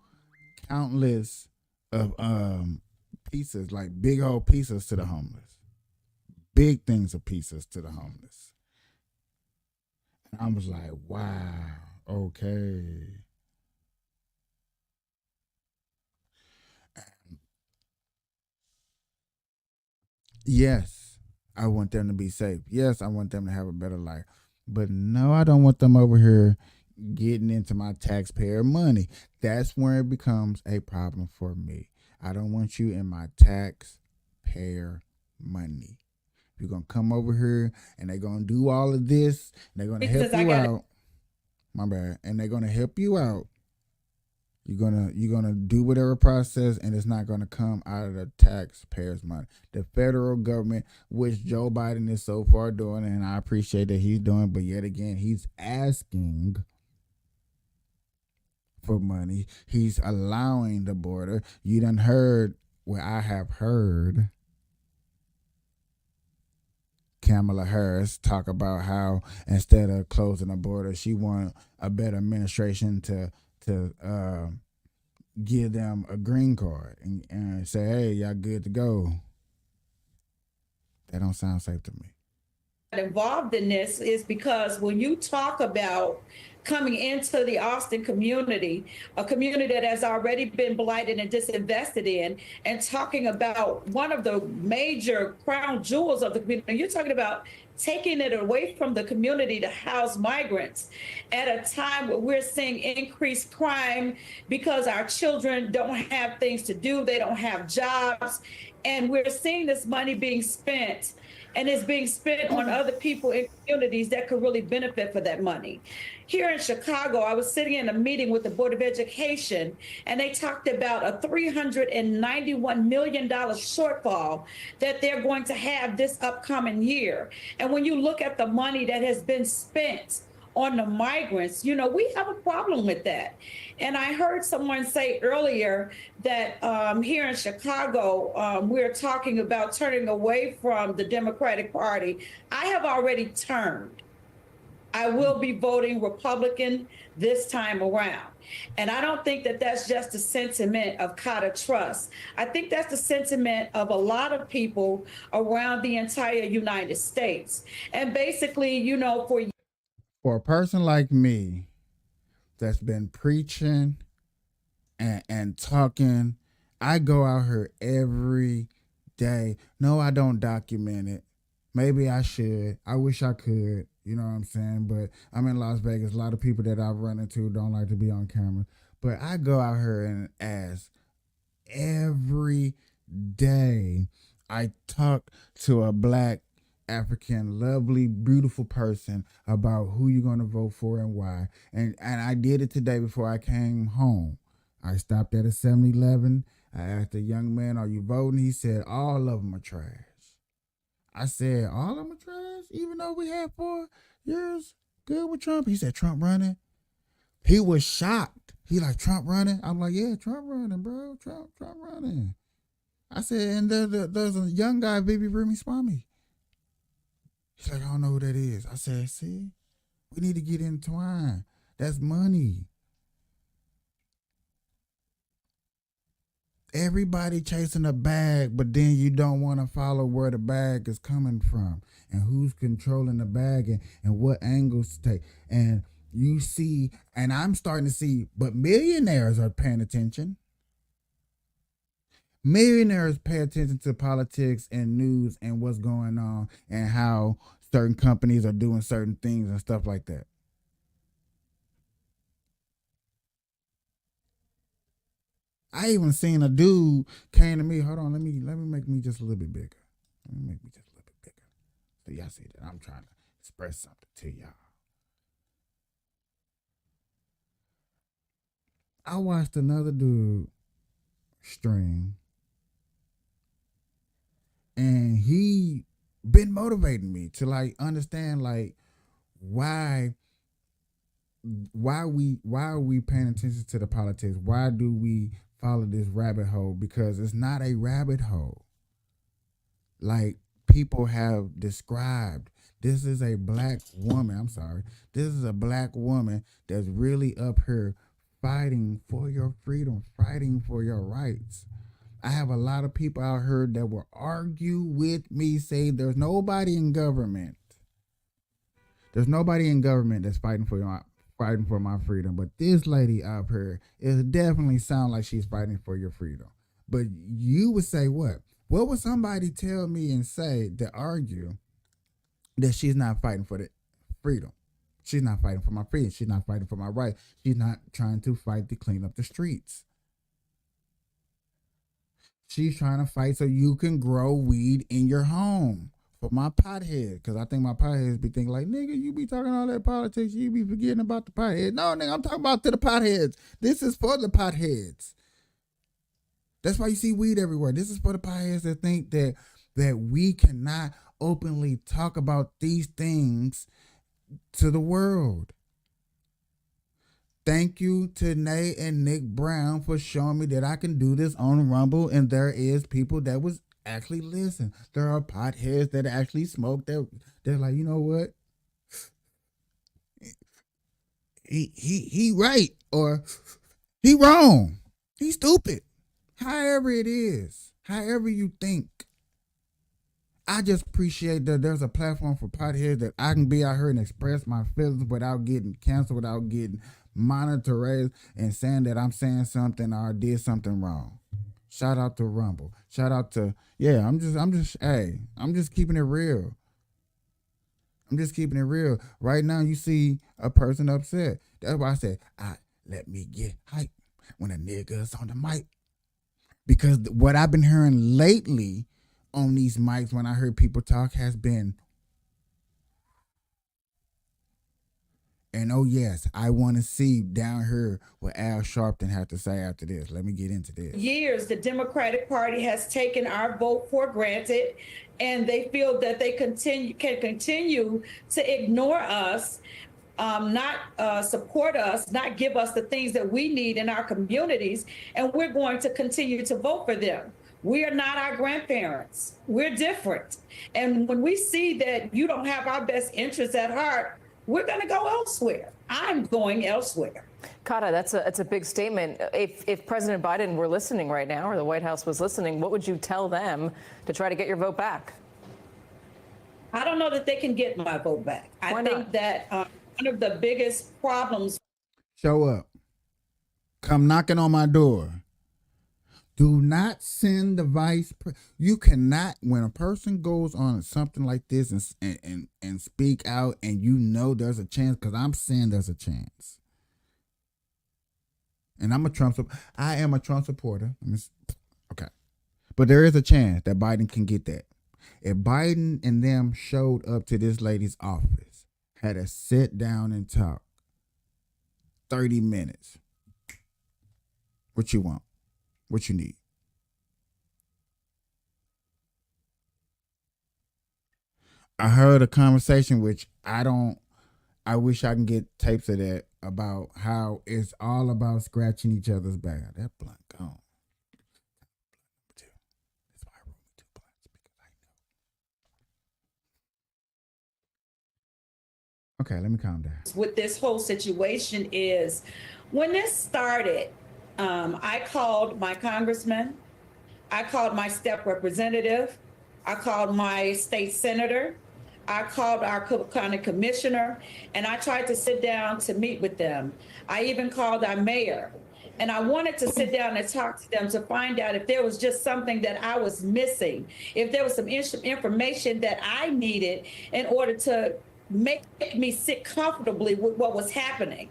countless of pizzas, like big old pizzas to the homeless, big things of pizzas to the homeless. And I was like, wow, okay. Yes, I want them to be safe. Yes, I want them to have a better life. But no, I don't want them over here getting into my taxpayer money. That's where it becomes a problem for me. I don't want you in my taxpayer money. If you're going to come over here and they're going to do all of this, they're going to help you out. My bad. And they're going to help you out. You're gonna do whatever process, and it's not gonna come out of the taxpayers' money. The federal government, which Joe Biden is so far doing, and I appreciate that he's doing, but yet again, he's asking for money. He's allowing the border. You done heard what I have heard Kamala Harris talk about how instead of closing the border, she want a better administration to give them a green card and say, hey, y'all good to go. That don't sound safe to me. Involved in this is because when you talk about coming into the Austin community, a community that has already been blighted and disinvested in, and talking about one of the major crown jewels of the community, you're talking about taking it away from the community to house migrants at a time where we're seeing increased crime because our children don't have things to do, they don't have jobs, and we're seeing this money being spent, and it's being spent on other people in communities that could really benefit for that money. Here in Chicago, I was sitting in a meeting with the Board of Education, and they talked about a $391 million shortfall that they're going to have this upcoming year. And when you look at the money that has been spent on the migrants, you know, we have a problem with that. And I heard someone say earlier that here in Chicago, we're talking about turning away from the Democratic Party. I have already turned. I will be voting Republican this time around. And I don't think that that's just the sentiment of Kata Trust. I think that's the sentiment of a lot of people around the entire United States. And basically, you know, for a person like me that's been preaching and talking, I go out here every day. No, I don't document it. Maybe I should. I wish I could. You know what I'm saying? But I'm in Las Vegas. A lot of people that I've run into don't like to be on camera. But I go out here and ask every day. I talk to a black, African, lovely, beautiful person about who you're going to vote for and why. And I did it today before I came home. I stopped at a 7-Eleven. I asked the young man, are you voting? He said, all of them are trash. I said, all of them are trash? Even though we had 4 years good with Trump? He said, Trump running? He was shocked. He like, Trump running? I'm like, yeah, Trump running, bro. Trump running. I said, and there's a young guy, Vivi Ramaswamy. He's like, I don't know who that is. I said, see, we need to get entwined. That's money. Everybody chasing a bag, but then you don't want to follow where the bag is coming from and who's controlling the bag and what angles to take. And you see, and I'm starting to see, but millionaires are paying attention. Millionaires pay attention to politics and news and what's going on and how certain companies are doing certain things and stuff like that. I even seen a dude came to me. Hold on, let me make me just a little bit bigger. Let me make me just a little bit bigger. So y'all see that I'm trying to express something to y'all. I watched another dude stream, and he been motivating me to like understand like why are we paying attention to the politics? Why do we follow this rabbit hole? Because it's not a rabbit hole. Like people have described, this is a black woman. I'm sorry. This is a black woman that's really up here fighting for your freedom, fighting for your rights. I have a lot of people out here that will argue with me, say there's nobody in government. There's nobody in government that's fighting for my freedom. But this lady up here, it definitely sounds like she's fighting for your freedom. But you would say what? What would somebody tell me and say to argue that she's not fighting for the freedom? She's not fighting for my freedom. She's not fighting for my right. She's not trying to fight to clean up the streets. She's trying to fight so you can grow weed in your home. For my pothead, because I think my potheads be thinking like, nigga, you be talking all that politics, you be forgetting about the potheads. No, nigga, I'm talking about to the potheads. This is for the potheads. That's why you see weed everywhere. This is for the potheads that think that we cannot openly talk about these things to the world. Thank you to Nate and Nick Brown for showing me that I can do this on Rumble, and there is people that was actually listen. There are potheads that actually smoke. They're like, you know what? He right, or he wrong. He stupid. However it is, however you think. I just appreciate that there's a platform for potheads that I can be out here and express my feelings without getting canceled, without getting monitored and saying that I'm saying something or I did something wrong. Shout out to Rumble. Shout out to, I'm just keeping it real. I'm just keeping it real. Right now, you see a person upset. That's why I said, let me get hype when a nigga's on the mic. Because what I've been hearing lately on these mics when I heard people talk has been, and oh yes, I want to see down here what Al Sharpton had to say after this. Let me get into this. Years, the Democratic Party has taken our vote for granted, and they feel that they can continue to ignore us, not support us, not give us the things that we need in our communities, and we're going to continue to vote for them. We are not our grandparents. We're different. And when we see that you don't have our best interests at heart, we're going to go elsewhere. I'm going elsewhere. Kata, that's a big statement. If President Biden were listening right now, or the White House was listening, what would you tell them to try to get your vote back? I don't know that they can get my vote back. I think that one of the biggest problems. Show up. Come knocking on my door. Do not send the you cannot, when a person goes on something like this and speak out, and you know there's a chance, because I'm saying there's a chance. And I am a Trump supporter. Okay. But there is a chance that Biden can get that. If Biden and them showed up to this lady's office, had a sit down and talk 30 minutes, what you want? What you need? I heard a conversation, which I wish I can get tapes of that, about how it's all about scratching each other's back. That blunt gone. Okay, let me calm down. With this whole situation is, when this started, I called my congressman, I called my step representative, I called my state senator, I called our Cook County commissioner, and I tried to sit down to meet with them. I even called our mayor, and I wanted to sit down and talk to them to find out if there was just something that I was missing, if there was some information that I needed in order to make me sit comfortably with what was happening.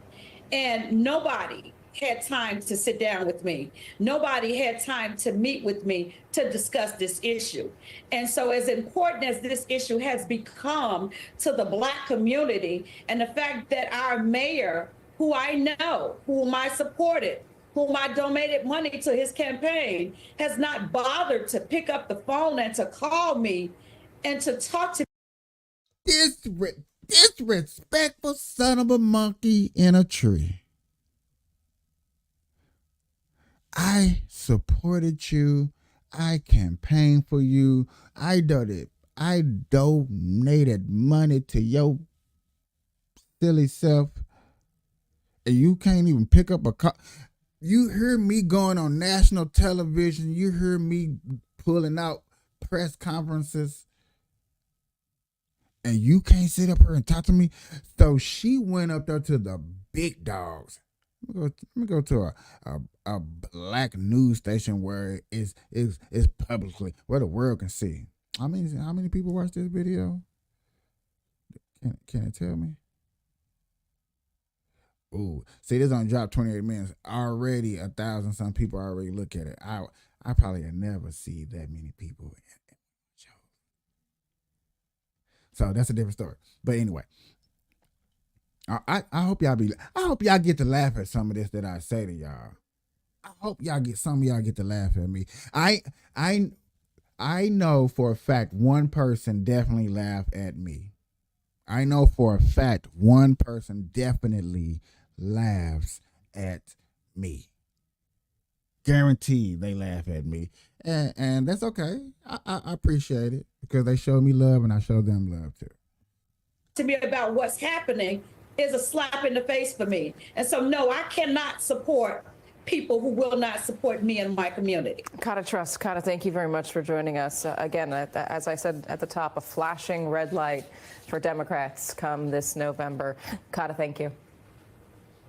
And nobody had time to sit down with me. Nobody had time to meet with me to discuss this issue. And so, as important as this issue has become to the Black community, and the fact that our mayor, who I know, whom I supported, whom I donated money to his campaign, has not bothered to pick up the phone and to call me and to talk to Disrespectful son of a monkey in a tree. I supported you. I campaigned for you. I donated money to your silly self, and you can't even pick up a call. You hear me going on national television. You hear me pulling out press conferences, and you can't sit up here and talk to me. So she went up there to the big dogs. Let me go to a Black news station where it's publicly, where the world can see. How many people watch this video? Can it tell me? Ooh, see, this on drop 28 minutes. Already 1,000 some people already look at it. I probably never see that many people. So that's a different story. But anyway, I hope y'all get to laugh at some of this that I say to y'all. I hope some of y'all get to laugh at me. I know for a fact one person definitely laughed at me. I know for a fact one person definitely laughs at me. Guaranteed they laugh at me. And that's okay. I appreciate it, because they show me love and I show them love too. To me about what's happening is a slap in the face for me. And so, no, I cannot support people who will not support me and my community. Kata Trust, Kata, thank you very much for joining us. Again, as I said at the top, a flashing red light for Democrats come this November. Kata, thank you.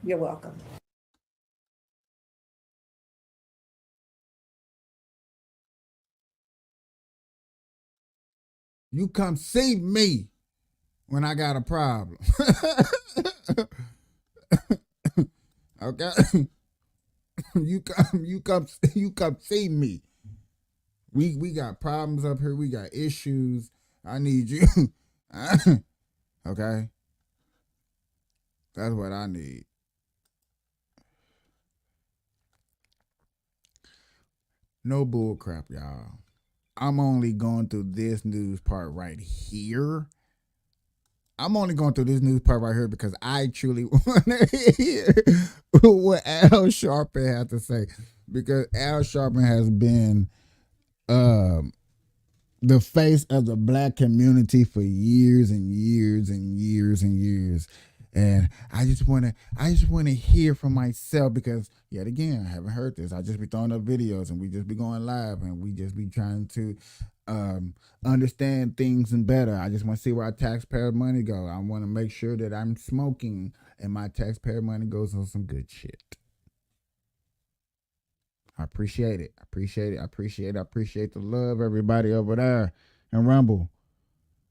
You're welcome. You come see me when I got a problem. Okay? You come see me. We got problems up here. We got issues. I need you. Okay? That's what I need. No bull crap, y'all. I'm only going through this news part right here. I'm only going through this news part right here because I truly want to hear what Al Sharpton has to say. Because Al Sharpton has been the face of the Black community for years and years and years and years. And I just want to hear from myself, because yet again, I haven't heard this. I just be throwing up videos and we just be going live and we just be trying to understand things and better. I just want to see where our taxpayer money go. I want to make sure that I'm smoking and my taxpayer money goes on some good shit. I appreciate it. I appreciate it. I appreciate the love, everybody over there and Rumble.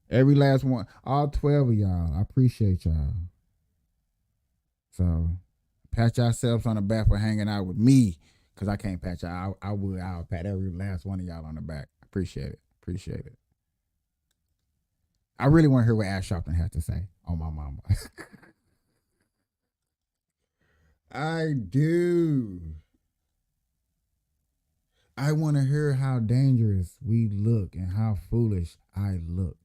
Every last one, all 12 of y'all. I appreciate y'all. So pat yourselves on the back for hanging out with me, because I can't pat y'all. I'll pat every last one of y'all on the back. Appreciate it. Appreciate it. I really want to hear what Ash Sharpton has to say on my mama. I do. I want to hear how dangerous we look and how foolish I look.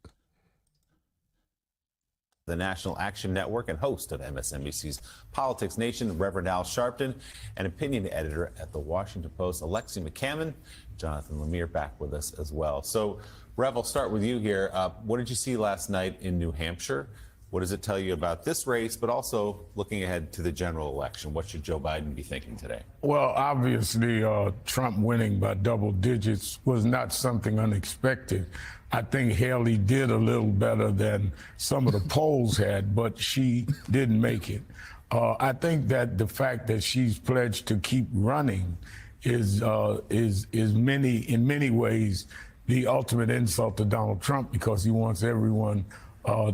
The National Action Network and host of MSNBC's Politics Nation, Reverend Al Sharpton, and opinion editor at the Washington Post, Alexi McCammon. Jonathan Lemire back with us as well. So, Rev, I'll start with you here. What did you see last night in New Hampshire? What does it tell you about this race, but also looking ahead to the general election? What should Joe Biden be thinking today? Well, obviously, Trump winning by double digits was not something unexpected. I think Haley did a little better than some of the polls had, but she didn't make it. I think that the fact that she's pledged to keep running is in many ways the ultimate insult to Donald Trump, because he wants everyone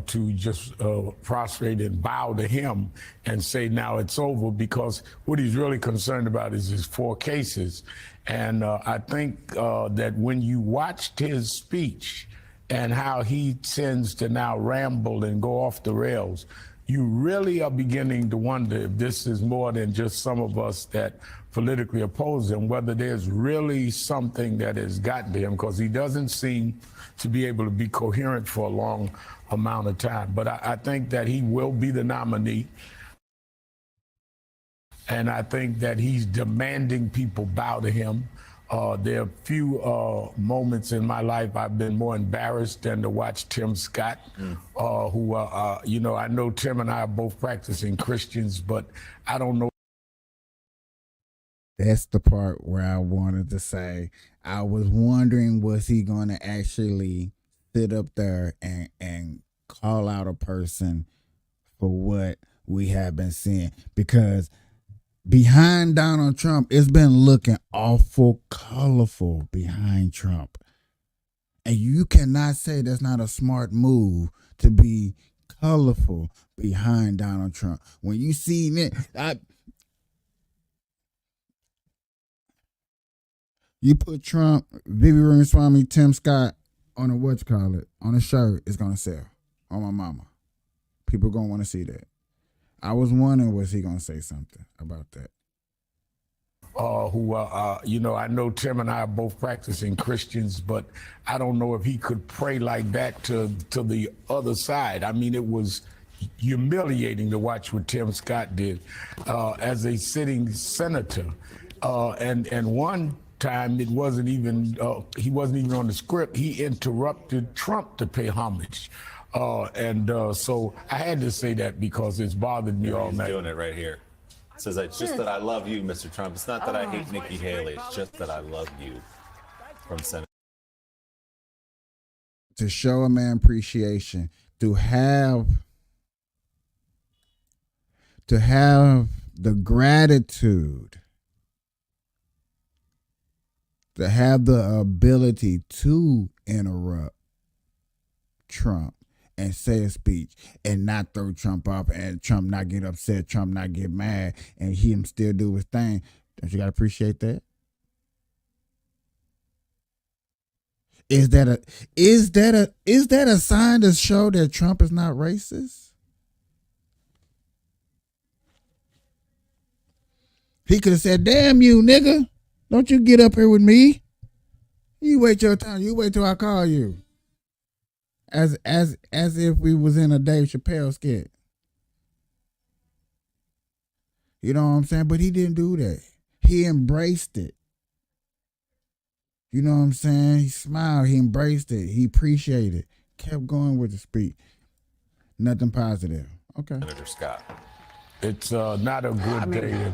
to just prostrate and bow to him and say now it's over, because what he's really concerned about is his 4 cases. And I think that when you watched his speech and how he tends to now ramble and go off the rails, you really are beginning to wonder if this is more than just some of us that politically oppose him, whether there's really something that has gotten to him, because he doesn't seem to be able to be coherent for a long amount of time. But I think that he will be the nominee. And I think that he's demanding people bow to him. There are few moments in my life I've been more embarrassed than to watch Tim Scott, who, I know Tim and I are both practicing Christians, but I don't know. That's the part where I wanted to say, I was wondering, was he going to actually sit up there and call out a person for what we have been seeing? Because behind Donald Trump, it's been looking awful colorful behind Trump. And you cannot say that's not a smart move to be colorful behind Donald Trump. When you see it, you put Trump, Vivi Ramaswamy, Tim Scott on on a shirt, it's going to sell. On my mama. People going to want to see that. I was wondering, was he going to say something about that? I know Tim and I are both practicing Christians, but I don't know if he could pray like that to the other side. I mean, it was humiliating to watch what Tim Scott did as a sitting senator. And one time it wasn't even, he wasn't even on the script. He interrupted Trump to pay homage. So I had to say that because it's bothered me all night. He's doing it right here. It says, it's just that I love you, Mr. Trump. It's not that I hate Nikki Haley. It's just that I love you. From Senator. To show a man appreciation, to have the gratitude, to have the ability to interrupt Trump and say a speech and not throw Trump off and Trump not get upset, Trump not get mad, and him still do his thing. Don't you gotta appreciate that? Is that a sign to show that Trump is not racist? He could have said, "Damn you, nigga. Don't you get up here with me. You wait your time. You wait till I call you." As if we was in a Dave Chappelle skit. You know what I'm saying? But he didn't do that. He embraced it. You know what I'm saying? He smiled. He embraced it. He appreciated it. Kept going with the speech. Nothing positive. Okay. Senator Scott. It's not a good day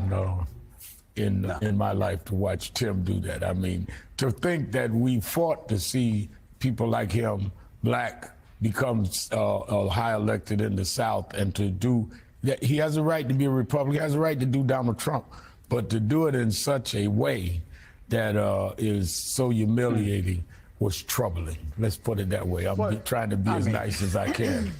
in my life to watch Tim do that. I mean, to think that we fought to see people like him, black, becomes high elected in the South, and to do that, he has a right to be a Republican, he has a right to do Donald Trump, but to do it in such a way that is so humiliating was troubling. Let's put it that way. I'm trying to be as nice as I can.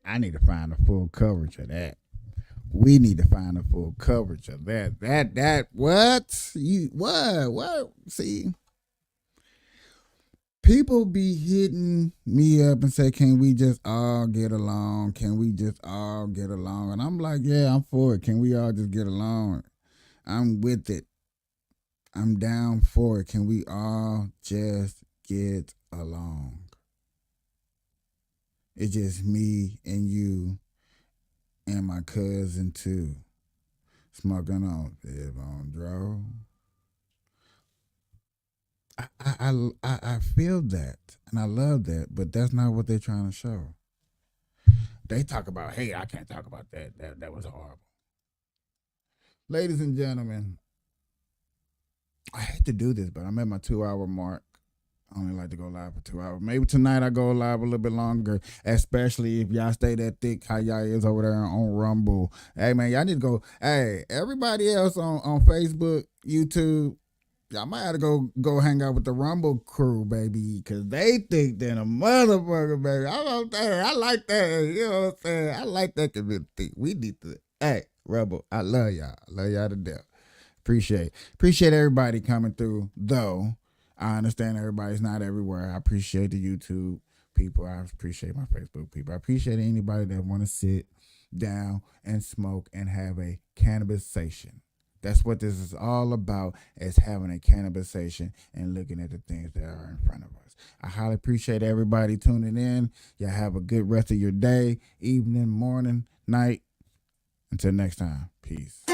I need to find the full coverage of that. We need to find the full coverage of that. What? What? See, people be hitting me up and say, can we just all get along? Can we just all get along? And I'm like, yeah, I'm for it. Can we all just get along? I'm with it. I'm down for it. Can we all just get along? It's just me and you and my cousin too. Smoking on Viv on Dro. I feel that and I love that, but that's not what they're trying to show. They talk about hate. I can't talk about that. That was horrible. Ladies and gentlemen, I hate to do this, but I'm at my 2-hour mark. I only like to go live for 2 hours. Maybe tonight I go live a little bit longer, especially if y'all stay that thick how y'all is over there on Rumble. Hey, man, y'all need to go. Hey, everybody else on Facebook, YouTube, y'all might have to go hang out with the Rumble crew, baby, because they think they're a motherfucker, baby. I like that. You know what I'm saying? I like that community. We need to. Hey, Rumble, I love y'all. I love y'all to death. Appreciate everybody coming through, though. I understand everybody's not everywhere. I appreciate the YouTube people. I appreciate my Facebook people. I appreciate anybody that want to sit down and smoke and have a cannabisation. That's what this is all about, is having a cannabisation and looking at the things that are in front of us. I highly appreciate everybody tuning in. Y'all have a good rest of your day, evening, morning, night. Until next time, peace.